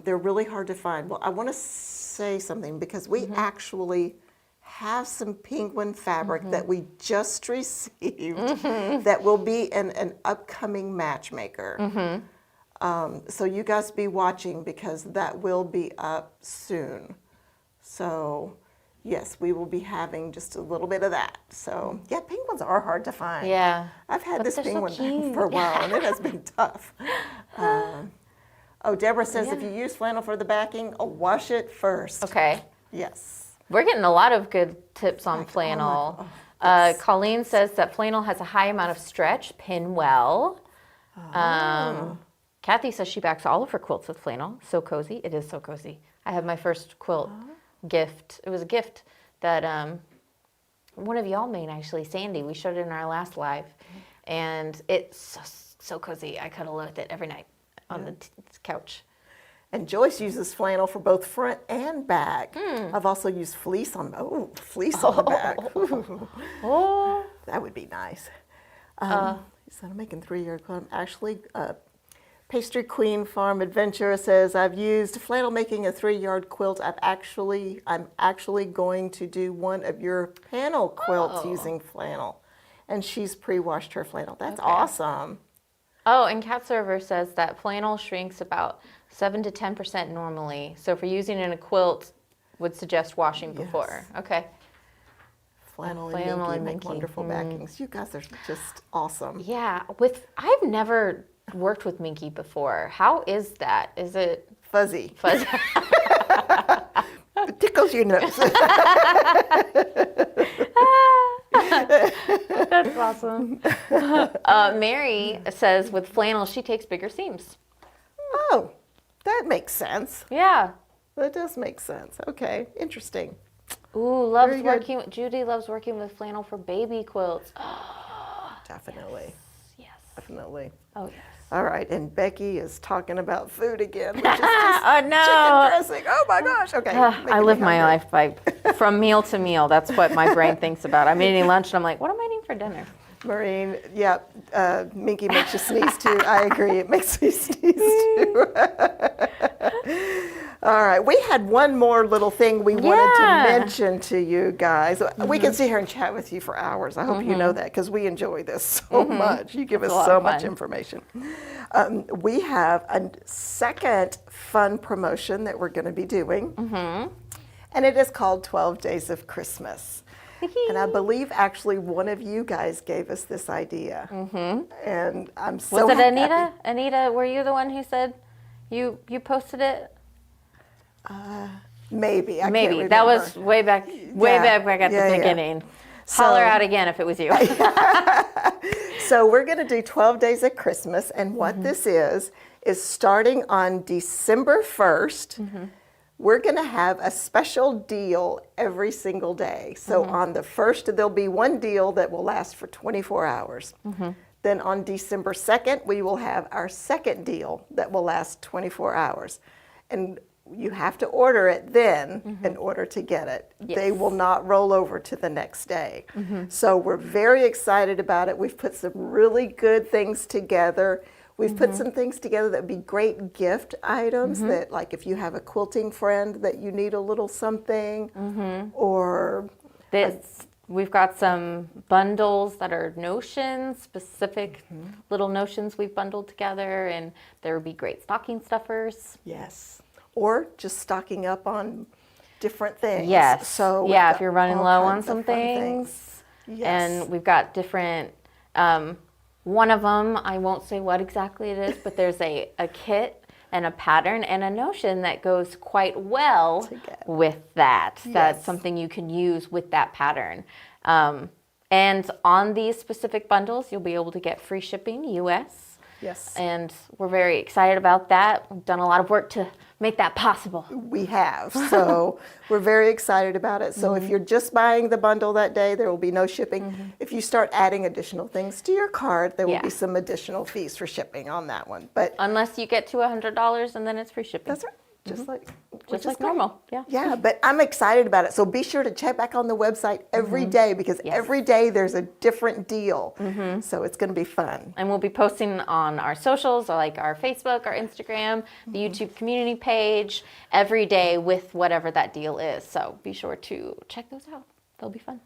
They're really hard to find. Well, I want to say something, because we actually have some penguin fabric that we just received that will be in an upcoming matchmaker. So you guys be watching, because that will be up soon. So yes, we will be having just a little bit of that. So yeah, penguins are hard to find. Yeah. I've had this they're so penguin cute. for a while, and it has been tough. Deborah says if you use flannel for the backing, wash it first. Okay. Yes. We're getting a lot of good tips on flannel. Colleen says that flannel has a high amount of stretch, pin well. Kathy says she backs all of her quilts with flannel. So cozy. It is so cozy. I have my first quilt gift. It was a gift that one of y'all made, actually, Sandy. We showed it in our last live. And it's so cozy. I cuddle with it every night on the couch. And Joyce uses flannel for both front and back. I've also used fleece on the back. Oh. That would be nice. He said, I'm making 3-yard quilt. Actually, Pastry Queen Farm Adventure says, I've used flannel making a 3-yard quilt. I'm actually going to do one of your panel quilts using flannel. And she's pre-washed her flannel. That's awesome. Oh, and Cat Server says that flannel shrinks about 7 to 10% normally. So if you're using it in a quilt, would suggest washing before. Okay. Flannel Flannel and and Minky make Minky. wonderful backings. You guys are just awesome. Yeah, I've never worked with Minky before. How is that? Is it Fuzzy. fuzzy? It tickles your nose. That's awesome. Mary says with flannel, she takes bigger seams. Oh, that makes sense. Yeah. That does make sense. Okay, interesting. Ooh, loves Very good. working. Judy loves working with flannel for baby quilts. Definitely, Yes. definitely. Oh yes. All right, and Becky is talking about food again, which is just Oh no. chicken dressing. Oh my gosh. Okay. I making live me my hungry. life by from meal to meal. That's what my brain thinks about. I'm eating lunch and I'm like, what am I eating for dinner? Maureen, yeah, Minky makes you sneeze too. I agree, it makes me sneeze too. All right, we had one more little thing we wanted to Yeah. mention to you guys. We can sit here and chat with you for hours. I hope you know that because we enjoy this so much. You give It's a us lot so of much fun. information. We have a second fun promotion that we're going to be doing, and it is called 12 Days of Christmas. And I believe actually one of you guys gave us this idea. And I'm so Was it happy. Anita? Anita, were you the one who said you posted it? Maybe. I can't Maybe. remember. That was way back Yeah. back at Yeah, the yeah. beginning. So- Holler out again if it was you. So we're going to do 12 Days of Christmas. And what this is starting on December 1st, we're going to have a special deal every single day. So on the 1st, there'll be one deal that will last for 24 hours. Then on December 2nd, we will have our second deal that will last 24 hours. And you have to order it then in order to get it. They will not roll over to the next day. So we're very excited about it. We've put some really good things together. We've put some things together that would be great gift items that, like if you have a quilting friend that you need a little something, or We've got some bundles that are notions, specific little notions we've bundled together, and there would be great stocking stuffers. yes, or just stocking up on different things. Yes. So we've yeah, if got you're running all low on kinds of some fun things. Yes. And we've got different, one of them, I won't say what exactly it is, but there's a kit and a pattern and a notion that goes quite well Together. with that. That's Yes. something you can use with that pattern. And on these specific bundles, you'll be able to get free shipping US. Yes. And we're very excited about that. We've done a lot of work to make that possible. We have. So we're very excited about it. So if you're just buying the bundle that day, there will be no shipping. If you start adding additional things to your cart, there will Yeah. be some additional fees for shipping on that one. But Unless you get to $100 and then it's free shipping. that's right. Just like which Just is like great. normal. Yeah. Yeah, but I'm excited about it. So be sure to check back on the website every day because every day there's a different deal. So it's going to be fun. And we'll be posting on our socials, or like our Facebook, our Instagram, the YouTube community page every day with whatever that deal is. So be sure to check those out. They'll be fun.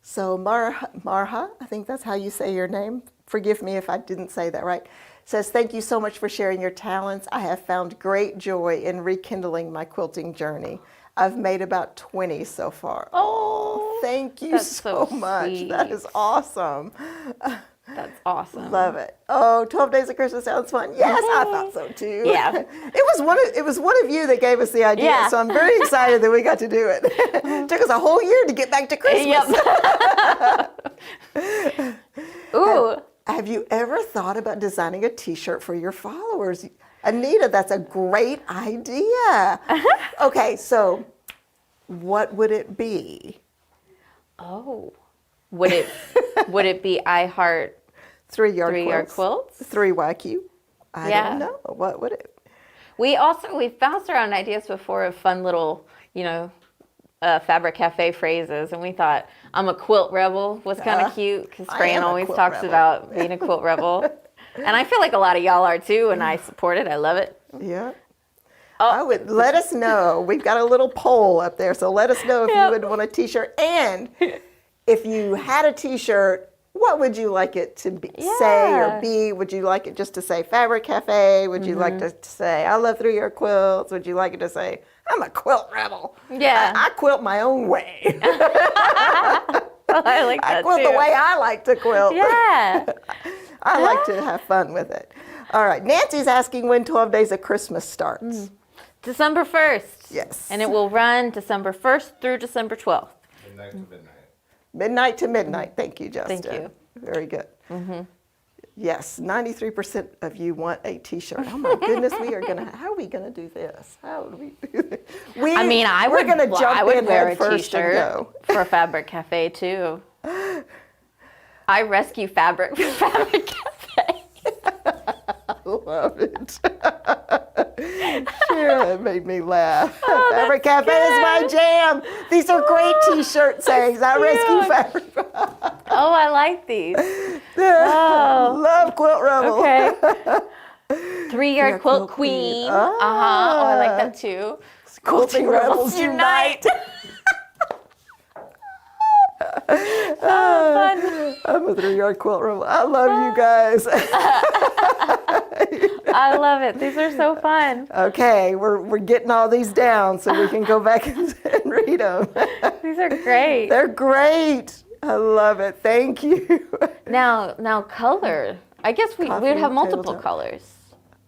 So Marha, I think that's how you say your name. Forgive me if I didn't say that right. Says, thank you so much for sharing your talents. I have found great joy in rekindling my quilting journey. I've made about 20 so far. Oh, thank you that's so so much. That is sweet. awesome. That's awesome. Love it. Oh, 12 Days of Christmas sounds fun. Yes, I thought so too. Yeah. It was one of you that gave us the idea, Yeah. so I'm very excited that we got to do it. Took us a whole year to get back to Christmas. Yep. Ooh. Have you ever thought about designing a t-shirt for your followers? Anita, that's a great idea. Okay, so what would it be? Oh. Would it be I Heart 3-yard 3-yard quilts? quilts? 3YQ? I Yeah. don't know. What would it? We've bounced around ideas before of fun little, Fabric Cafe phrases, and we thought I'm a quilt rebel was kind of cute because I Fran am a always quilt talks rebel. about being a quilt rebel, and I feel like a lot of y'all are too, and I support it. I love it. Yeah. Oh. I would let us know. We've got a little poll up there, so let us know if you Yep. would want a t-shirt. And if you had a t-shirt what would you like it to be, say or be? Would you like it just to say Fabric Cafe? Would you like to say, I love 3-yard quilts? Would you like it to say, I'm a quilt rebel? Yeah. I quilt my own way. I like that I quilt too. the way I like to quilt. Yeah. I like to have fun with it. All right, Nancy's asking when 12 Days of Christmas starts. December 1st. Yes. And it will run December 1st through December 12th. Midnight to midnight. Midnight to midnight. Thank you, Justin. Thank you. Very good. Yes, 93% of you want a T-shirt. Oh my goodness, how are we gonna do this? How do we do this? We're gonna jump I would in wear head a first and T-shirt go. for a Fabric Cafe too. I rescue fabric for Fabric Cafe. I love it. Sure, it made me laugh. Fabric Cafe is my jam. These are great T-shirt sayings. I rescue fabric. Oh, I like these. Love Quilt Rebel. Okay. 3-yard quilt queen. Oh, I like that too. Quilting Rebels Unite. I'm a 3-yard quilt rebel. I love you guys. I love it. These are so fun. Okay, we're getting all these down so we can go back and read them. These are great. They're great. I love it. Thank you. Now color. I guess we'd have multiple tabletop. colors.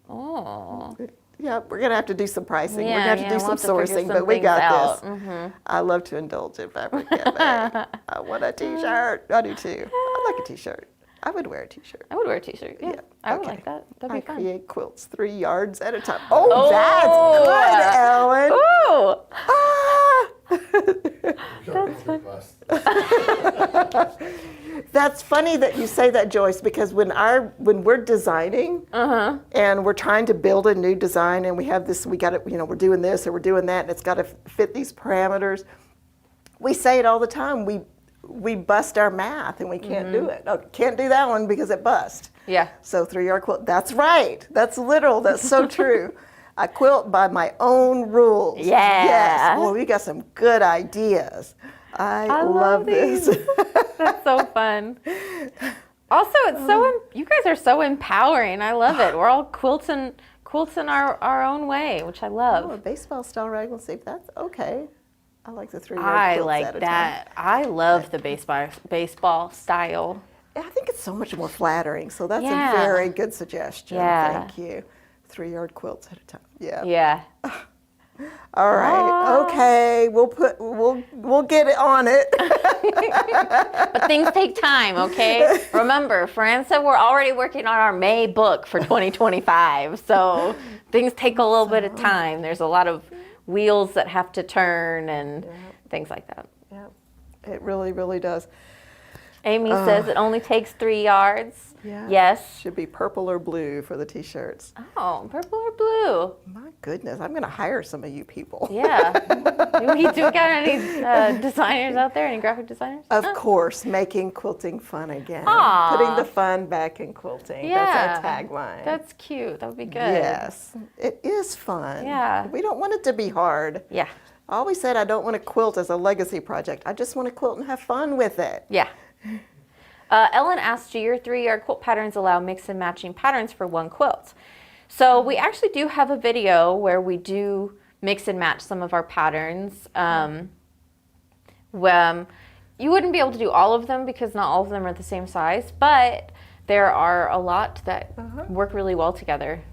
Oh. Yeah, we're gonna have to do some pricing. Yeah, we're gonna have to do we'll some have to figure sourcing, some but we things got out. this. I love to indulge in Fabric Cafe. I want a T-shirt. I do too. I like a T-shirt. I would wear a T-shirt. I would wear a T-shirt. Yeah, I would okay. like that. That'd I be fun. create quilts 3 yards at a time. Oh, that's good, Ellen. Ooh. That's That's funny that you say that, Joyce, because when we're designing and we're trying to build a new design and we have this, we got it, we're doing this or we're doing that and it's got to fit these parameters. We say it all the time. We bust our math and we can't do it. Oh, can't do that one because it bust. Yeah. So 3-yard quilt. That's right. That's literal. That's so true. I quilt by my own rules. Yeah. Yes. Well, we got some good ideas. I love this. That's so fun. Also, it's you guys are so empowering. I love it. We're all quilting our own way, which I love. Oh, a baseball style raglan sleeve. That's okay. I like the 3-yard I quilts like at a that. I love the baseball style. I think it's so much more flattering. So that's Yeah. a very good suggestion. Yeah. Thank you. 3-yard quilts at a time. Yeah. Yeah. All right. Okay. We'll get it on it. But things take time, okay? Remember, Fran said we're already working on our May book for 2025. So things take a little bit of time. There's a lot of wheels that have to turn and things like that. Yeah. It really, really does. Amy says it only takes 3 yards. Yeah. Yes. Should be purple or blue for the T-shirts. Oh, purple or blue? My goodness, I'm going to hire some of you people. Yeah. do we got any designers out there? Any graphic designers? Of course, making quilting fun again. Aw. Putting the fun back in quilting. Yeah. That's our tagline. That's cute. That would be good. Yes, it is fun. Yeah. We don't want it to be hard. Yeah. I always said I don't want to quilt as a legacy project. I just want to quilt and have fun with it. Yeah. Ellen asked, do your 3-yard quilt patterns allow mix and matching patterns for one quilt? So we actually do have a video where we do mix and match some of our patterns. You wouldn't be able to do all of them because not all of them are the same size, but there are a lot that work really well together.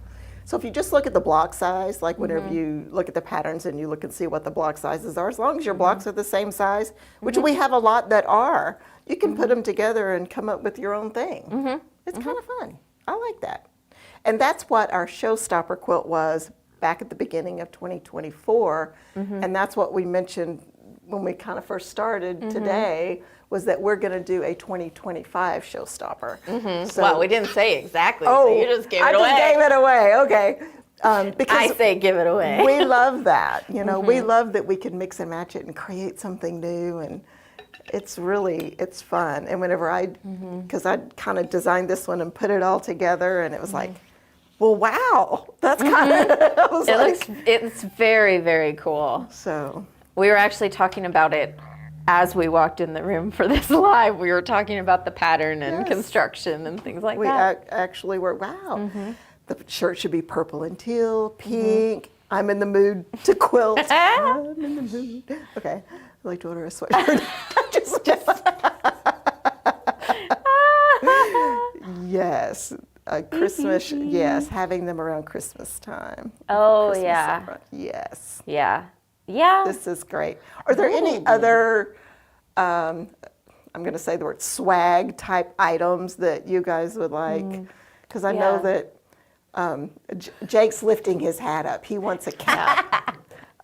So if you just look at the block size, like whenever you look at the patterns and you look and see what the block sizes are, as long as your blocks are the same size, which we have a lot that are, you can put them together and come up with your own thing. It's kind of fun. I like that. And that's what our showstopper quilt was back at the beginning of 2024. And that's what we mentioned when we kind of first started today, was that we're going to do a 2025 showstopper. So, Well, we didn't say exactly, so you just gave it away. I just gave it away, okay. Because I say give it away. we love that. We love that we can mix and match it and create something new, and it's fun. And whenever because I kind of designed this one and put it all together, and it was like, well, wow, that's kind of, It's very, very cool. so. We were actually talking about it as we walked in the room for this live, we were talking about the pattern and Yes. construction and things like We that. actually were, wow. The shirt should be purple and teal, pink. I'm in the mood to quilt. I'm in the mood. Okay, I'd like to order a sweatshirt. Yes, Christmas, yes, having them around Christmas time. Oh, Christmas yeah. up front. Yes, Yeah. Yeah. this is great. Are there any other, I'm going to say the word swag type items that you guys would like? Because I know Yeah. that Jake's lifting his hat up. He wants a cap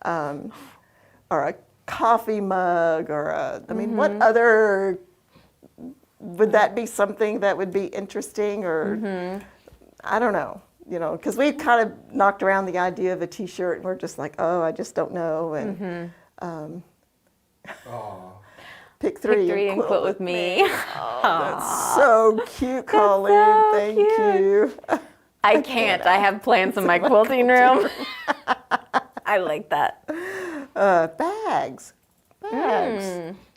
or a coffee mug or I mean, what other, would that be something that would be interesting or, I don't know, because we've kind of knocked around the idea of a t-shirt and we're just like, oh, I just don't know. And Aw. pick three, Pick 3 and quilt with me. That's so cute, Colleen. so Thank cute. you. I can't. I have plans in my quilting room. I like that. Bags.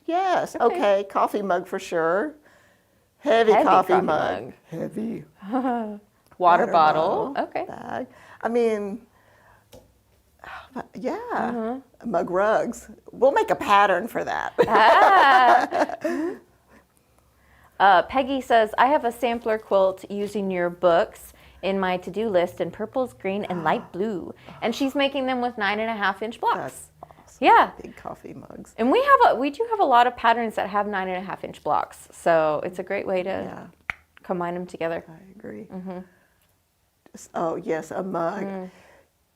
Yes. Okay. Coffee mug for sure. Heavy coffee mug. Heavy. Water bottle. Okay. Bag. I mean, yeah. Mug rugs. We'll make a pattern for that. Peggy says, I have a sampler quilt using your books in my to-do list in purples, green, and light blue. And she's making them with 9.5-inch blocks. That's awesome. Yeah. Big coffee mugs. And we do have a lot of patterns that have 9.5-inch blocks. So it's a great way to Yeah, combine them together. I agree. Oh, yes, a mug.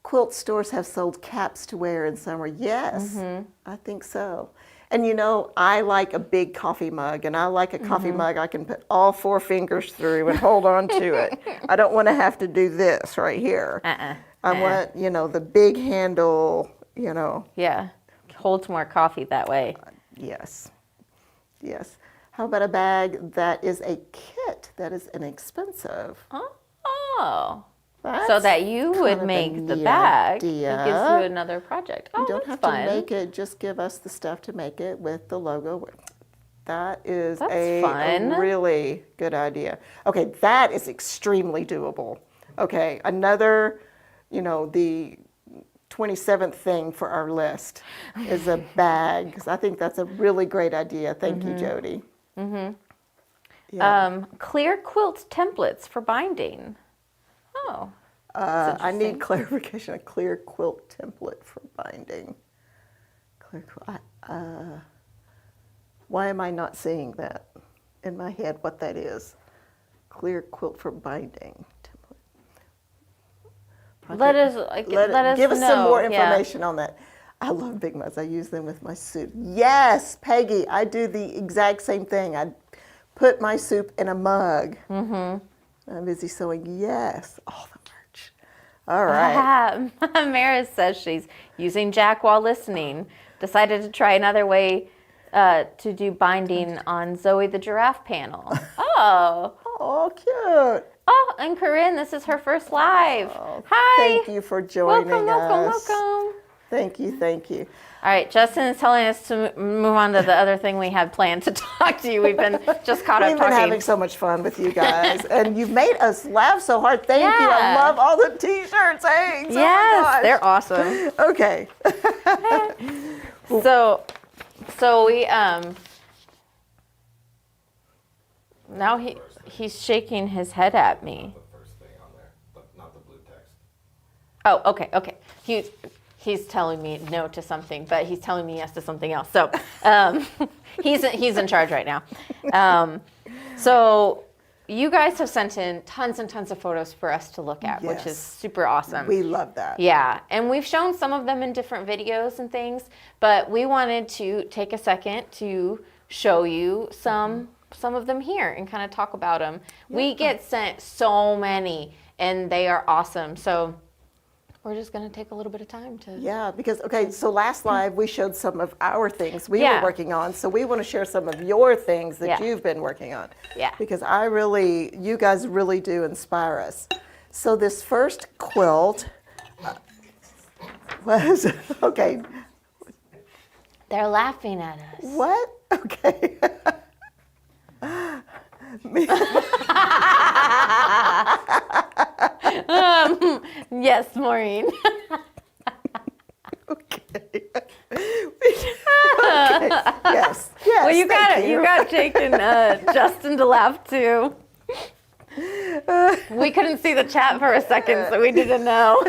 Quilt stores have sold caps to wear in summer. Yes, I think so. And I like a big coffee mug, and I like a coffee mug I can put all 4 fingers through and hold on to it. I don't want to have to do this right here. I want, the big handle, Yeah. Holds more coffee that way. Yes, yes. How about a bag that is a kit that is inexpensive? Oh. So That's that you kind would of a make the neat bag. idea. It gives you another project. Oh, You don't that's have fun. to make it, just give us the stuff to make it with the logo. That is That's a fun. really good idea. Okay, that is extremely doable. Okay, another, the 27th thing for our list is a bag, 'cause I think that's a really great idea. Thank you, Jody. Yeah. Clear quilt templates for binding. Oh. I need clarification. A clear quilt template for binding. Clear quilt. Why am I not seeing that in my head? What that is? Clear quilt for binding template. Let us give us some know. more Yeah. information on that. I love big mugs. I use them with my soup. Yes, Peggy. I do the exact same thing. I put my soup in a mug. I'm busy sewing. Yes. Oh, the merch. All right. Maris says she's using Jack while listening. Decided to try another way to do binding on Zoe the giraffe panel. Oh. Oh, cute. Oh, and Corinne, this is her first live. Oh, Hi. Thank you for joining Welcome, us. welcome. Thank you, thank you. All right, Justin is telling us to move on to the other thing we had planned to talk to you. We've been just caught up We've been talking. having so much fun with you guys, and you've made us laugh so hard. Thank you. I Yeah. love all the T-shirts. Thanks. Yes, they're awesome. Okay. So we now he's shaking his head at me. The first thing on there, not the blue text. Oh, okay. He's telling me no to something, but he's telling me yes to something else. So he's in charge right now. So you guys have sent in tons and tons of photos for us to look at, which is Yes. super awesome. We love that. Yeah, and we've shown some of them in different videos and things, but we wanted to take a second to show you some of them here and kind of talk about them. We get sent so many, and they are awesome. So we're just going to take a little bit of time to... Yeah, because, so last live we showed some of our things we Yeah. were working on. So we want to share some of your things that Yeah. you've been working on. Yeah. Because you guys really do inspire us. So this first quilt was, They're laughing at us. What? Okay. Yes, Maureen. Okay. Okay. Yes. Yes. Well, you got thank it. You got Jake and Justin to laugh too. We couldn't see the chat for a second, so we didn't know.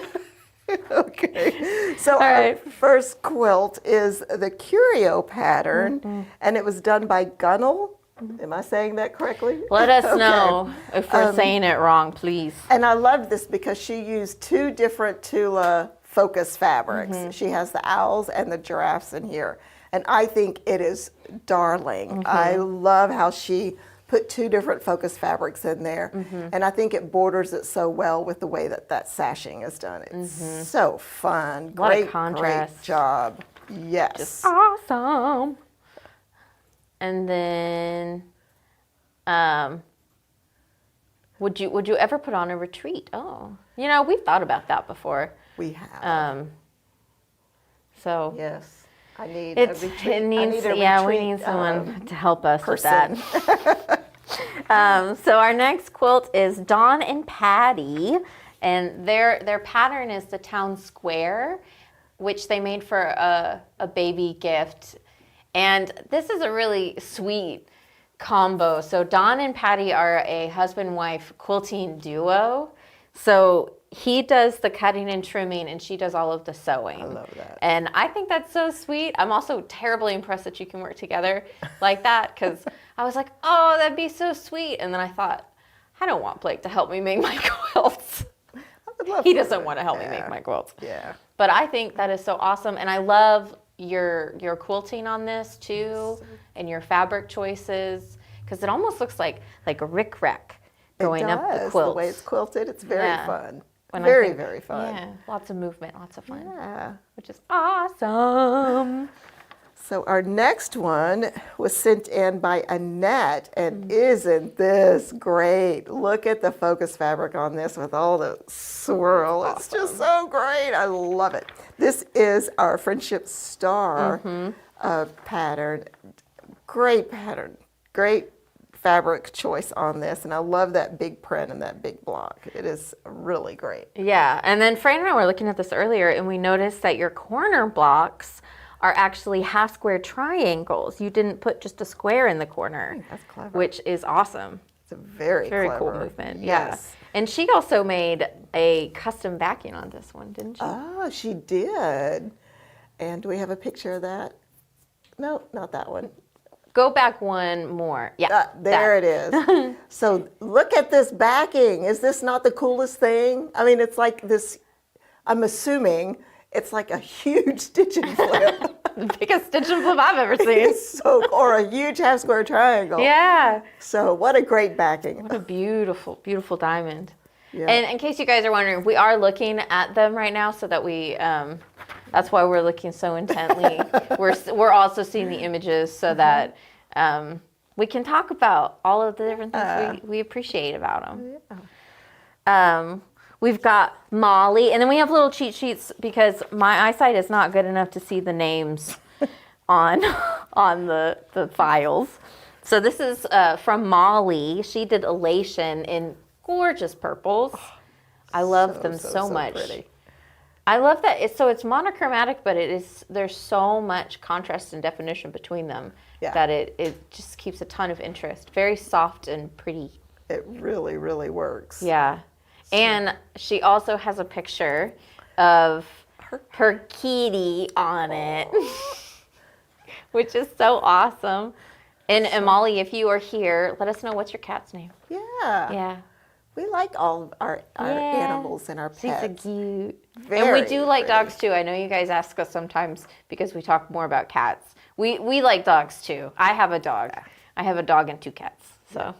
Okay. So our right. first quilt is the Curio pattern, and it was done by Gunnell. Am I saying that correctly? Let us Okay. know if we're saying it wrong, please. And I love this because she used 2 different Tula focus fabrics. She has the owls and the giraffes in here. And I think it is darling. I love how she put 2 different focus fabrics in there. And I think it borders it so well with the way that sashing is done. It's so fun. What a Great, contrast. great job. Yes. Awesome. And then, would you ever put on a retreat? Oh, we've thought about that before. We have. So Yes. I need it a retreat. needs, I need yeah, a we retreat, need someone to help us person. with that. So our next quilt is Dawn and Patty, and their pattern is the town square, which they made for a baby gift. And this is a really sweet combo. So Dawn and Patty are a husband-wife quilting duo. So he does the cutting and trimming, and she does all of the sewing. I love that. And I think that's so sweet. I'm also terribly impressed that you can work together like that, because I was like, oh, that'd be so sweet. And then I thought, I don't want Blake to help me make my quilts. I would love He for doesn't it. want to help me Yeah. make my quilts. Yeah. But I think that is so awesome. And I love your quilting on this too, and your fabric choices, because it almost looks like a rickrack going it up the does. quilt. The way it's quilted, it's very Yeah. fun. When I Very, think- very fun. Yeah, lots of movement, lots of fun, Yeah. which is awesome. So our next one was sent in by Annette, and isn't this great? Look at the focus fabric on this with all the swirl. It's just so great. I love it. This is our Friendship Star pattern. Great pattern. Great fabric choice on this, and I love that big print and that big block. It is really great. Yeah, and then Fran and I were looking at this earlier, and we noticed that your corner blocks are actually half square triangles. You didn't put just a square in the corner. That's clever. Which is awesome. It's a very Very clever cool movement. Yes. Yeah. And she also made a custom backing on this one, didn't she? Oh, she did. And do we have a picture of that? No, not that one. Go back one more. Yeah. There it is. So look at this backing. Is this not the coolest thing? I mean, it's like this, I'm assuming it's like a huge stitch and flip. The biggest stitch and flip I've ever seen. Or a huge half square triangle. Yeah. So what a great backing. What a beautiful, beautiful diamond. Yeah. And in case you guys are wondering, we are looking at them right now so that we, that's why we're looking so intently. We're also seeing the images so that we can talk about all of the different things we appreciate about them. Yeah. We've got Molly, and then we have little cheat sheets because my eyesight is not good enough to see the names on the files. So this is from Molly. She did Elation in gorgeous purples. I love them so much. Pretty. I love that it's monochromatic, but there's so much contrast and definition between them that it just keeps a ton of interest. Very soft and pretty. It really, really works. Yeah. And she also has a picture of her kitty on it, which is so awesome. And Molly, if you are here, let us know what's your cat's name. Yeah. Yeah. We like all of our animals and our She's a pets. cute. And Very we do like pretty. dogs too. I know you guys ask us sometimes because we talk more about cats. We like dogs too. I have a dog. I have a dog and 2 cats. So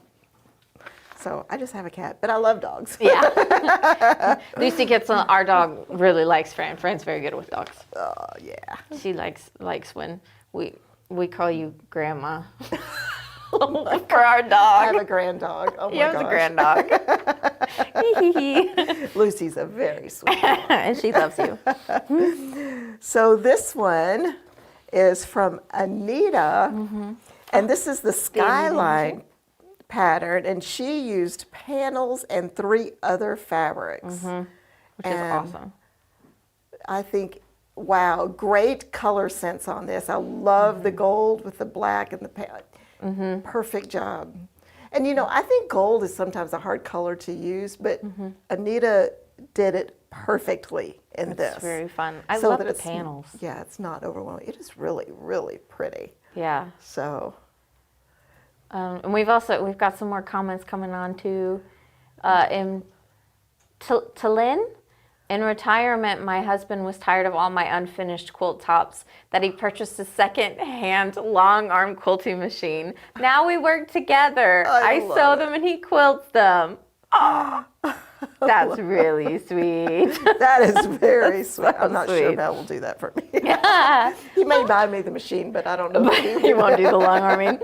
I just have a cat, but I love dogs. Yeah. Lucy gets our dog really likes Fran. Fran's very good with dogs. Oh, yeah. She likes when we call you grandma. For our dog. I have a grand dog. Oh, my He has gosh. a grand dog. Lucy's a very sweet dog. And she loves you. So this one is from Anita, and this is the skyline pattern, and she used panels and 3 other fabrics. Which is awesome. I think, wow, great color sense on this. I love the gold with the black and the perfect job. And you know, I think gold is sometimes a hard color to use, but Anita did it perfectly in this. It's very fun. I love the panels. Yeah, it's not overwhelming. It is really, really pretty. Yeah. So, And we've got some more comments coming on too. To Lynn, in retirement, my husband was tired of all my unfinished quilt tops that he purchased a second-hand long-arm quilting machine. Now we work together. I sew them and he quilts them. Oh, that's really sweet. that is very sweet. I'm not sure sweet. Mel will do that for me. He may buy me the machine, but I don't know. He won't do the long arming.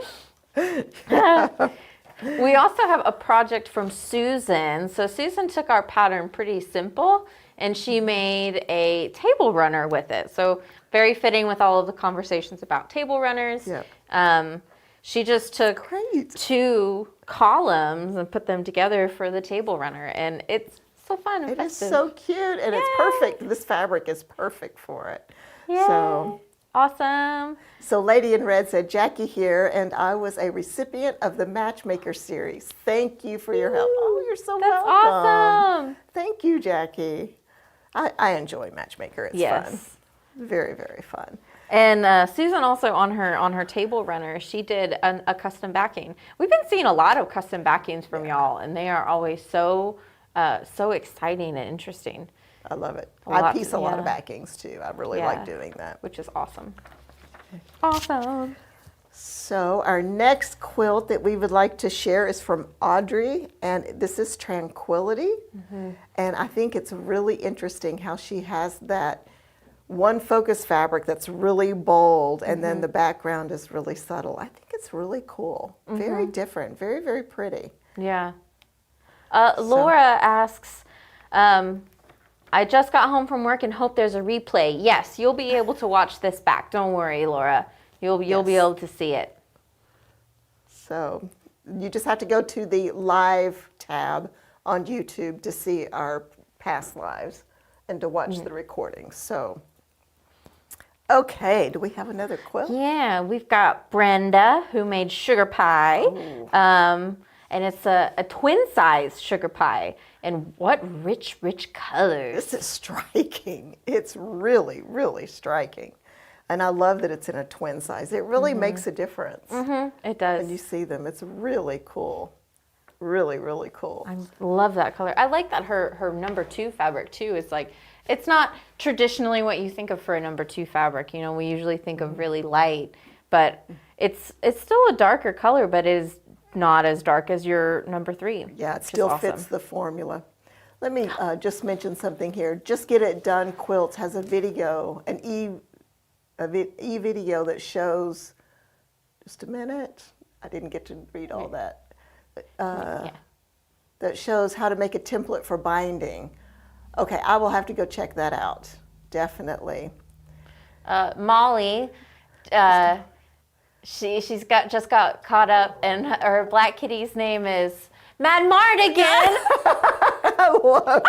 We also have a project from Susan. So Susan took our pattern pretty simple and she made a table runner with it. So very fitting with all of the conversations about table runners. Yep. She just took Great. 2 columns and put them together for the table runner, and it's so fun and It is festive. so cute, and it's perfect. This fabric is perfect for it. Yay. So, awesome. so Lady in Red said, Jackie here, and I was a recipient of the Matchmaker series. Thank you for your help. Oh, you're so That's welcome. awesome. Thank you, Jackie. I enjoy Matchmaker. It's Yes. fun. Very, very fun. And Susan also on her table runner, she did a custom backing. We've been seeing a lot of custom backings from y'all, and they are always so exciting and interesting, I love it. A I lot- piece a lot of yeah. backings too. I really Yeah. like doing that. which is awesome. Awesome. So our next quilt that we would like to share is from Audrey, and this is Tranquility. And I think it's really interesting how she has that one focus fabric that's really bold, and then the background is really subtle. I think it's really cool. Very different. Very, very pretty. Yeah. Laura asks, I just got home from work and hope there's a replay. Yes, you'll be able to watch this back. Don't worry, Laura. You'll be able to see it. So you just have to go to the live tab on YouTube to see our past lives and to watch the recordings. So, okay, do we have another quilt? Yeah, we've got Brenda who made sugar pie. And it's a twin size sugar pie. And what rich, rich colors. This is striking. It's really, really striking. And I love that it's in a twin size. It really makes a difference. It does. When you see them, it's really cool. Really, really cool. I love that color. I like that her number 2 fabric too is like, it's not traditionally what you think of for a number 2 fabric. You know, we usually think of really light, but it's still a darker color, but it is not as dark as your number 3. Yeah, it which is still awesome. fits the formula. Let me just mention something here. Just Get It Done Quilts has a video, an e-video that shows, just a minute, I didn't get to read all that, that shows how to make a template for binding. Okay, I will have to go check that out, definitely. Molly, she's just got caught up, and her black kitty's name is Mad Mardigan. I love it.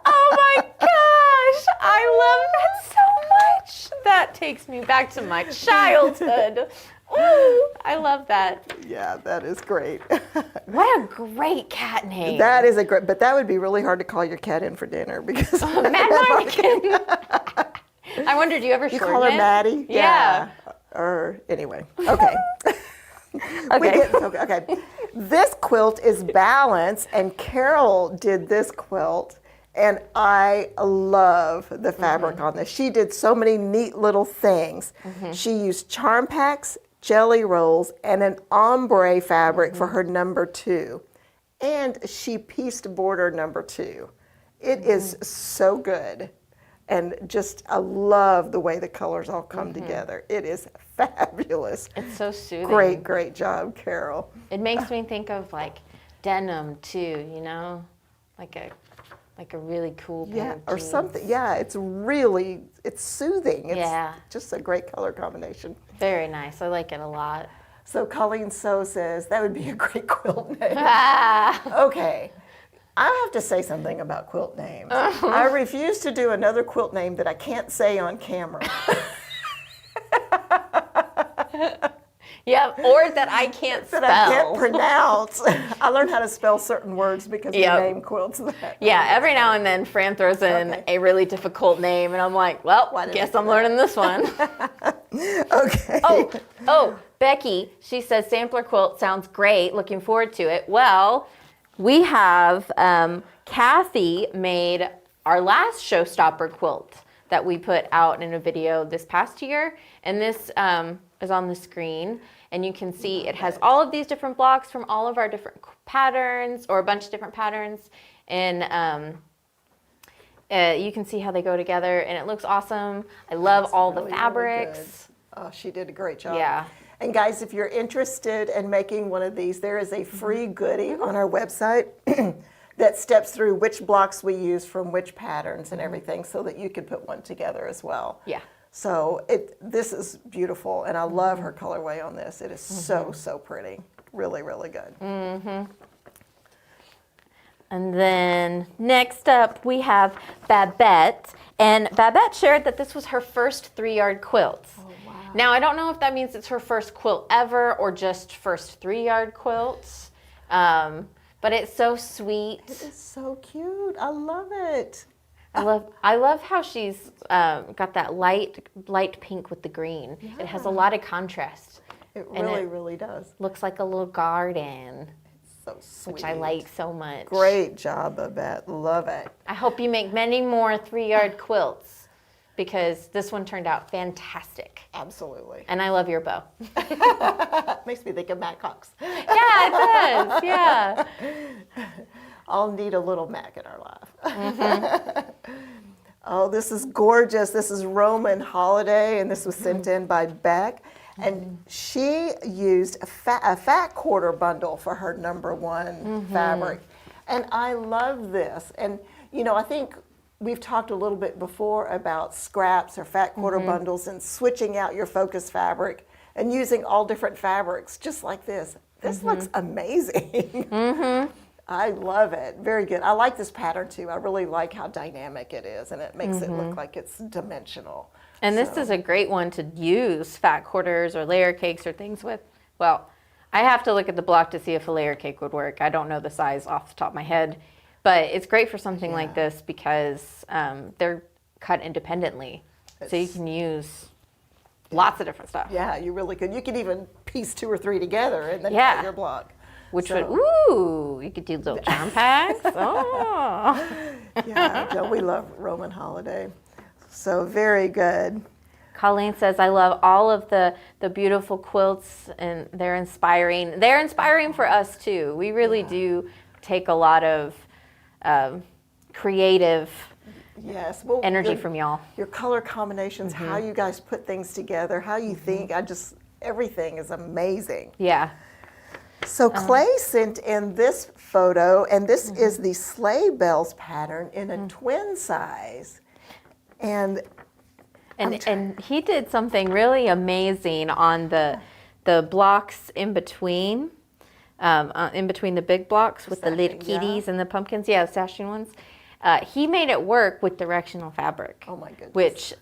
Oh my gosh, I love that so much. That takes me back to my childhood. Ooh, I love that. Yeah, that is great. What a great cat name. That is a great, but that would be really hard to call your cat in for dinner because Mad Mardigan. I wonder, do you ever you shorten call her it? Maddie? Yeah. Or anyway, okay. Okay. Okay. This quilt is Balance, and Carol did this quilt, and I love the fabric on this. She did so many neat little things. She used charm packs, jelly rolls, and an ombre fabric for her number 2. And she pieced border number 2. It is so good. And just, I love the way the colors all come together. It is fabulous. It's so soothing. Great, great job, Carol. It makes me think of like denim too, you know, like like a really cool pair Yeah, of or jeans. something. Yeah, it's soothing. It's Yeah. just a great color combination. Very nice. I like it a lot. So Colleen So says, that would be a great quilt name. Ah. Okay. I have to say something about quilt names. I refuse to do another quilt name that I can't say on camera. Yeah, or that I can't spell. That I can't pronounce. I learned how to spell certain words because we name quilts that. Yeah, every now and then Fran throws in a really difficult name, and I'm like, well, guess I'm learning this one. Okay. Oh, Becky, she says sampler quilt sounds great. Looking forward to it. Well, we have Kathy made our last showstopper quilt that we put out in a video this past year, and this is on the screen, and you can see it has all of these different blocks from all of our different patterns, or a bunch of different patterns, and you can see how they go together, and it looks awesome. I love all the fabrics. Really good. Oh, she did a great job. Yeah. And guys, if you're interested in making one of these, there is a free goodie on our website that steps through which blocks we use from which patterns and everything, so that you can put one together as well. Yeah. So this is beautiful, and I love her colorway on this. It is so pretty. Really, really good. And then next up we have Babette, and Babette shared that this was her first 3-yard quilt. Oh, wow. Now I don't know if that means it's her first quilt ever or just first 3-yard quilt, but it's so sweet. It is so cute. I love it. I love how she's got that light pink with the green. Yeah. It has a lot of contrast. It And really, it really does. looks like a little garden, So sweet. which I like so much. Great job, Babette. Love it. I hope you make many more 3-yard quilts, because this one turned out fantastic. Absolutely. And I love your bow. Makes me think of Matt Cox. Yeah, it does. Yeah. All need a little Mac in our life. Oh, this is gorgeous. This is Roman Holiday, and this was sent in by Beck. And she used a fat quarter bundle for her #1 fabric. And I love this. And, you know, I think we've talked a little bit before about scraps or fat quarter bundles and switching out your focus fabric and using all different fabrics, just like this. This looks amazing. I love it. Very good. I like this pattern too. I really like how dynamic it is, and it makes it look like it's dimensional. And this is a great one to use fat quarters or layer cakes or things with. Well, I have to look at the block to see if a layer cake would work. I don't know the size off the top of my head, but it's great for something like this because they're cut independently. So you can use lots of different stuff. Yeah, you really could. You could even piece 2 or 3 together and then Yeah. cut your block. Which So- would, you could do little charm packs. Oh. Yeah, no, we love Roman Holiday. So very good. Colleen says, I love all of the beautiful quilts, and they're inspiring. They're inspiring for us too. We really do take a lot of creative Yes. Well, energy from y'all. your color combinations, how you guys put things together, how you think. Everything is amazing. Yeah. So Clay sent in this photo, and this is the sleigh bells pattern in a twin size. And And he did something really amazing on the blocks in between the big blocks with the little Stashing, yeah. kitties and the pumpkins. Yeah, the stashing ones. He made it work with directional fabric. Oh my goodness. Which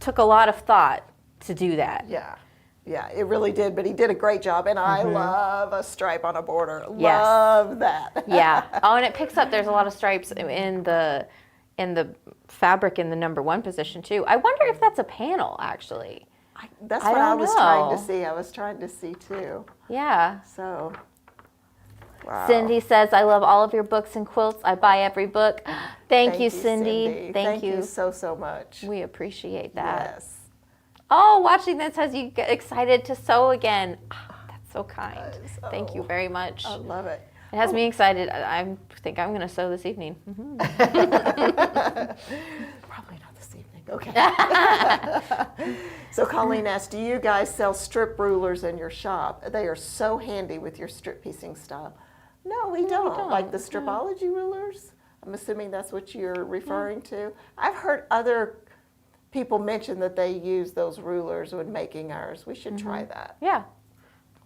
took a lot of thought to do that. Yeah, it really did, but he did a great job, and I love a stripe on a border. Yes. Love that. Yeah. Oh, and it picks up. There's a lot of stripes in the fabric in the #1 position too. I wonder if that's a panel actually. That's I what I don't was trying to know. see. I was trying to see too. Yeah. So, wow. Cindy says, I love all of your books and quilts. I buy every book. Thank you, Cindy. Thank you so much. We appreciate that. Yes. Oh, watching this has you get excited to sew again. Ah, that's so kind. Thank you very much. I love it. It has me excited. I think I'm going to sew this evening. Probably not this evening. Okay. So Colleen asked, do you guys sell strip rulers in your shop? They are so handy with your strip piecing style. No, we don't. Like the stripology rulers? I'm assuming that's what you're referring to. I've heard other people mention that they use those rulers when making ours. We should try that. Yeah.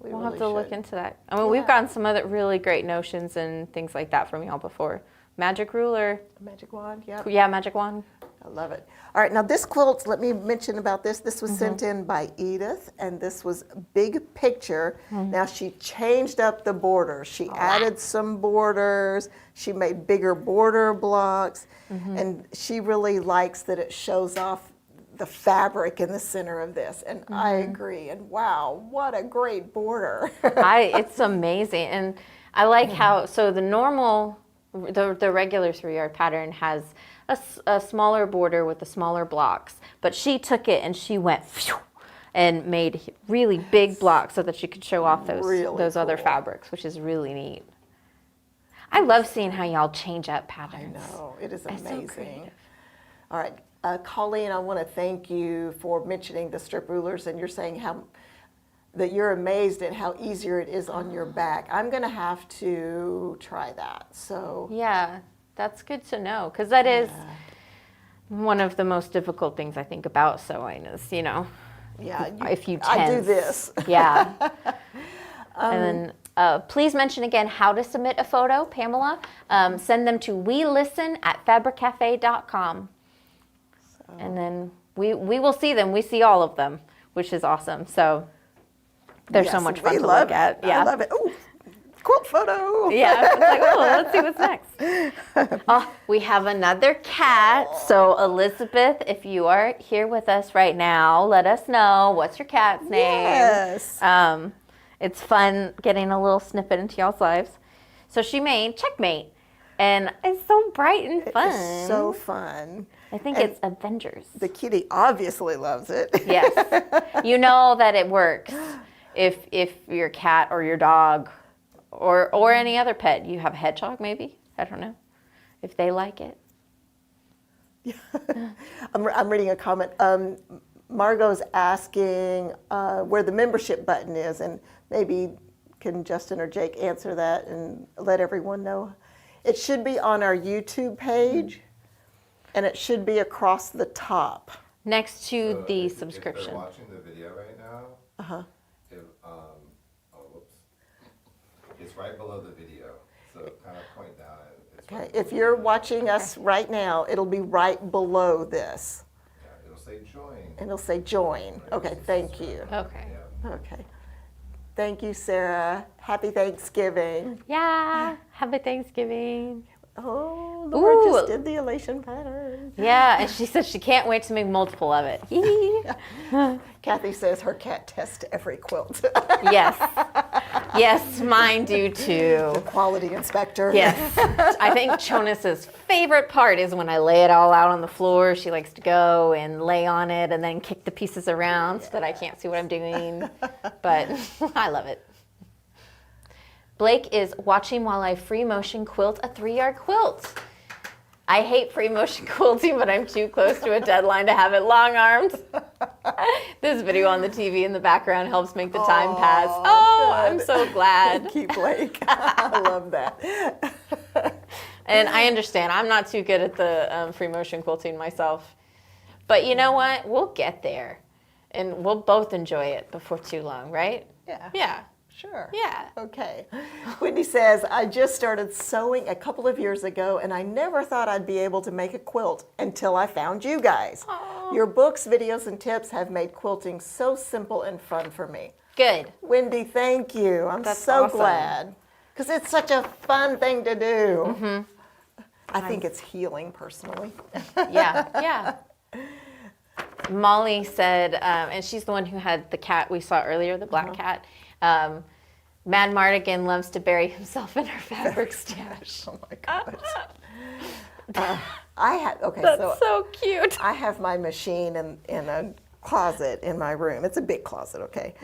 We We'll really have to look should. into that. I mean, we've gotten some other really great notions and things like that from y'all before. Magic ruler. A magic wand, yeah. Yeah, magic wand. I love it. All right, now this quilt, let me mention about this. This was sent in by Edith, and this was big picture. Now she changed up the borders. She added some borders. She made bigger border blocks, and she really likes that it shows off the fabric in the center of this, and I agree. And wow, what a great border! It's amazing, and I like how the normal, the regular 3-yard pattern has a smaller border with the smaller blocks, but she took it and she went and made really big blocks so that she could show off those other cool. fabrics, which is really neat. I love seeing how y'all change up I patterns. know, it is It's so amazing. creative. All right, Colleen, I want to thank you for mentioning the strip rulers, and you're saying that you're amazed at how easier it is on your back. I'm going to have to try that. So Yeah, that's good to know, because that is one of the most difficult things I think about sewing is, yeah, if you tense. I do this. Yeah. And then please mention again how to submit a photo, Pamela. Send them to welisten@fabriccafe.com. And then we will see them. We see all of them, which is awesome. So they're so Yes, much fun we to love look at. it. Yeah. I love it. Ooh, quilt photo. Yeah, it's like, oh, let's see what's next. Oh, we have another cat. So Elizabeth, if you are here with us right now, let us know what's your cat's name. Yes. It's fun getting a little snippet into y'all's lives. So she made Checkmate, and it's so bright and fun. It's so fun. I think it's Avengers. The kitty obviously loves it. Yes, you know that it works if your cat or your dog or any other pet. You have a hedgehog, maybe, I don't know, if they like it. I'm reading a comment. Margot's asking where the membership button is, and maybe can Justin or Jake answer that and let everyone know. It should be on our YouTube page, and it should be across the top. Next to So the if subscription. they're watching the video right now, whoops. It's right below the video, so kind of point down. It's Okay, right if below you're the- watching us right now, it'll be right below this, Yeah, it'll say join. and it'll say join. Okay, thank you. Okay. Yeah. Okay. Thank you, Sarah. Happy Thanksgiving. Yeah. Happy Thanksgiving. Oh, Laura Ooh. just did the elation pattern. Yeah, and she said she can't wait to make multiple of it. Kathy says her cat tests every quilt. Yes. Yes, mine do too. Quality inspector. Yes. I think Jonas's favorite part is when I lay it all out on the floor. She likes to go and lay on it and then kick the pieces around so that I can't see what I'm doing. But I love it. Blake is watching while I free motion quilt a 3-yard quilt. I hate free motion quilting, but I'm too close to a deadline to have it long armed. This video on the TV in the background helps make the time pass. Oh, I'm so glad. Thank you, Blake. I love that. And I understand. I'm not too good at the free motion quilting myself. But you know what? We'll get there. And we'll both enjoy it before too long, right? Yeah. Yeah. Sure. Yeah. Okay. Whitney says, I just started sewing a couple of years ago, and I never thought I'd be able to make a quilt until I found you guys. Aww. Your books, videos, and tips have made quilting so simple and fun for me. Good. Wendy, thank you. I'm That's so awesome. glad. Because it's such a fun thing to do. Mm-hmm. I think it's healing, personally. Yeah. Yeah. Molly said, and she's the one who had the cat we saw earlier, the black cat. Mad Mardigan loves to bury himself in her fabric stash. Oh my gosh. I had, okay, That's so cute. I have my machine in a closet in my room. It's a big closet, okay?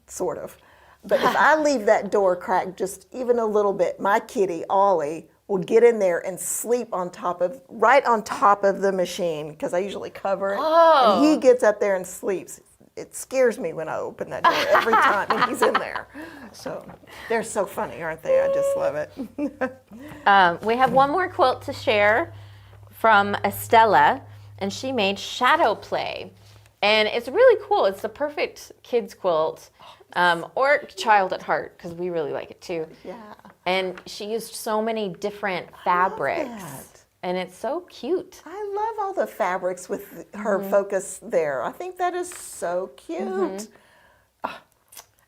Sort of. But if I leave that door cracked just even a little bit, my kitty, Ollie, will get in there and sleep right on top of the machine, because I usually cover it. Oh. And he gets up there and sleeps. it scares me when I open that door every time and he's in there. So they're so funny, aren't they? I just love it. We have one more quilt to share from Estella, and she made Shadow Play. And it's really cool. It's the perfect kids quilt or child at heart, because we really like it too. Yeah. And she used so many different fabrics. that. And it's so cute. I love all the fabrics with her focus there. I think that is so cute.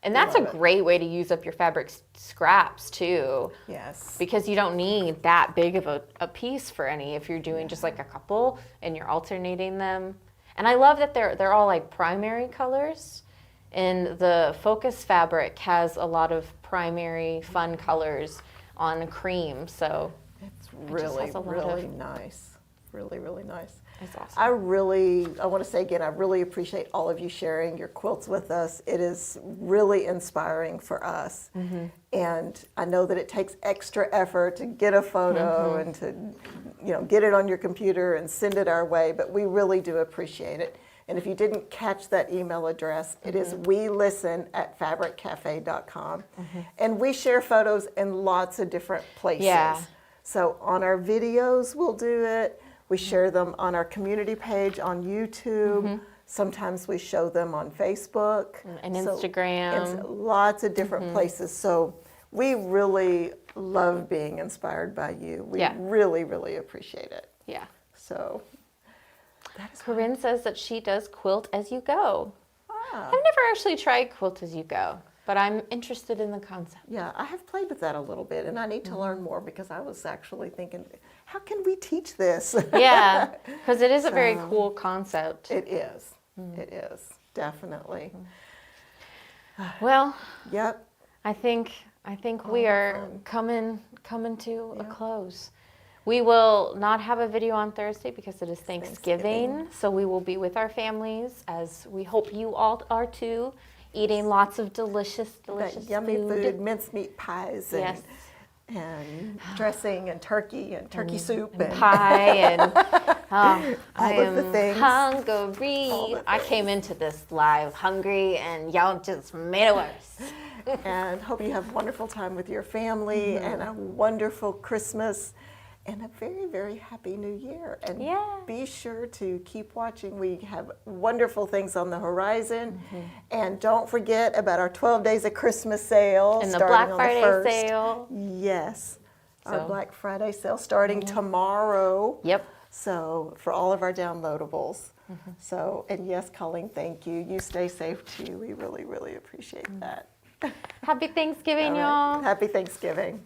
And that's a Love it. great way to use up your fabric scraps too. Yes. Because you don't need that big of a piece for any if you're doing just like a couple and you're alternating them. And I love that they're all like primary colors. And the focus fabric has a lot of primary fun colors on cream. So It's just really, has a lot really of- nice. Really, really nice. it's awesome. I want to say again, I really appreciate all of you sharing your quilts with us. It is really inspiring for us. And I know that it takes extra effort to get a photo and to, get it on your computer and send it our way, but we really do appreciate it. And if you didn't catch that email address, it is welisten@fabriccafe.com. And we share photos in lots of different places. Yeah. So on our videos, we'll do it. We share them on our community page on YouTube. Sometimes we show them on Facebook. And So Instagram. it's lots of different places. So we really love being inspired by you. We Yeah. really, really appreciate it. Yeah. So that is Corinne says that she does quilt as you go. Ah. I've never actually tried quilt as you go, but I'm interested in the concept. Yeah, I have played with that a little bit, and I need to learn more because I was actually thinking, how can we teach this? Yeah, because it is a very So- cool concept. It is. It is, definitely. Well, Yep. I think we are coming to a close. We will not have a video on Thursday because it is Thanksgiving, so we will be with our families, as we hope you all are too, eating lots of delicious That yummy food, mincemeat pies, and, Yes. and dressing, and turkey soup, and pie, and I all of the am things. hungry. All the I came into this live hungry, and y'all just made it worse. and hope you have a wonderful time with your family and a wonderful Christmas and a very, very happy new year. And Yeah. be sure to keep watching. We have wonderful things on the horizon. And don't forget about our 12 Days of Christmas sale And the starting Black on Friday the 1st. sale. Yes. Our So- Black Friday sale starting tomorrow. Yep. So for all of our downloadables. So, and yes, Colleen, thank you. You stay safe too. We really, really appreciate that. Happy Thanksgiving, All right. y'all. Happy Thanksgiving.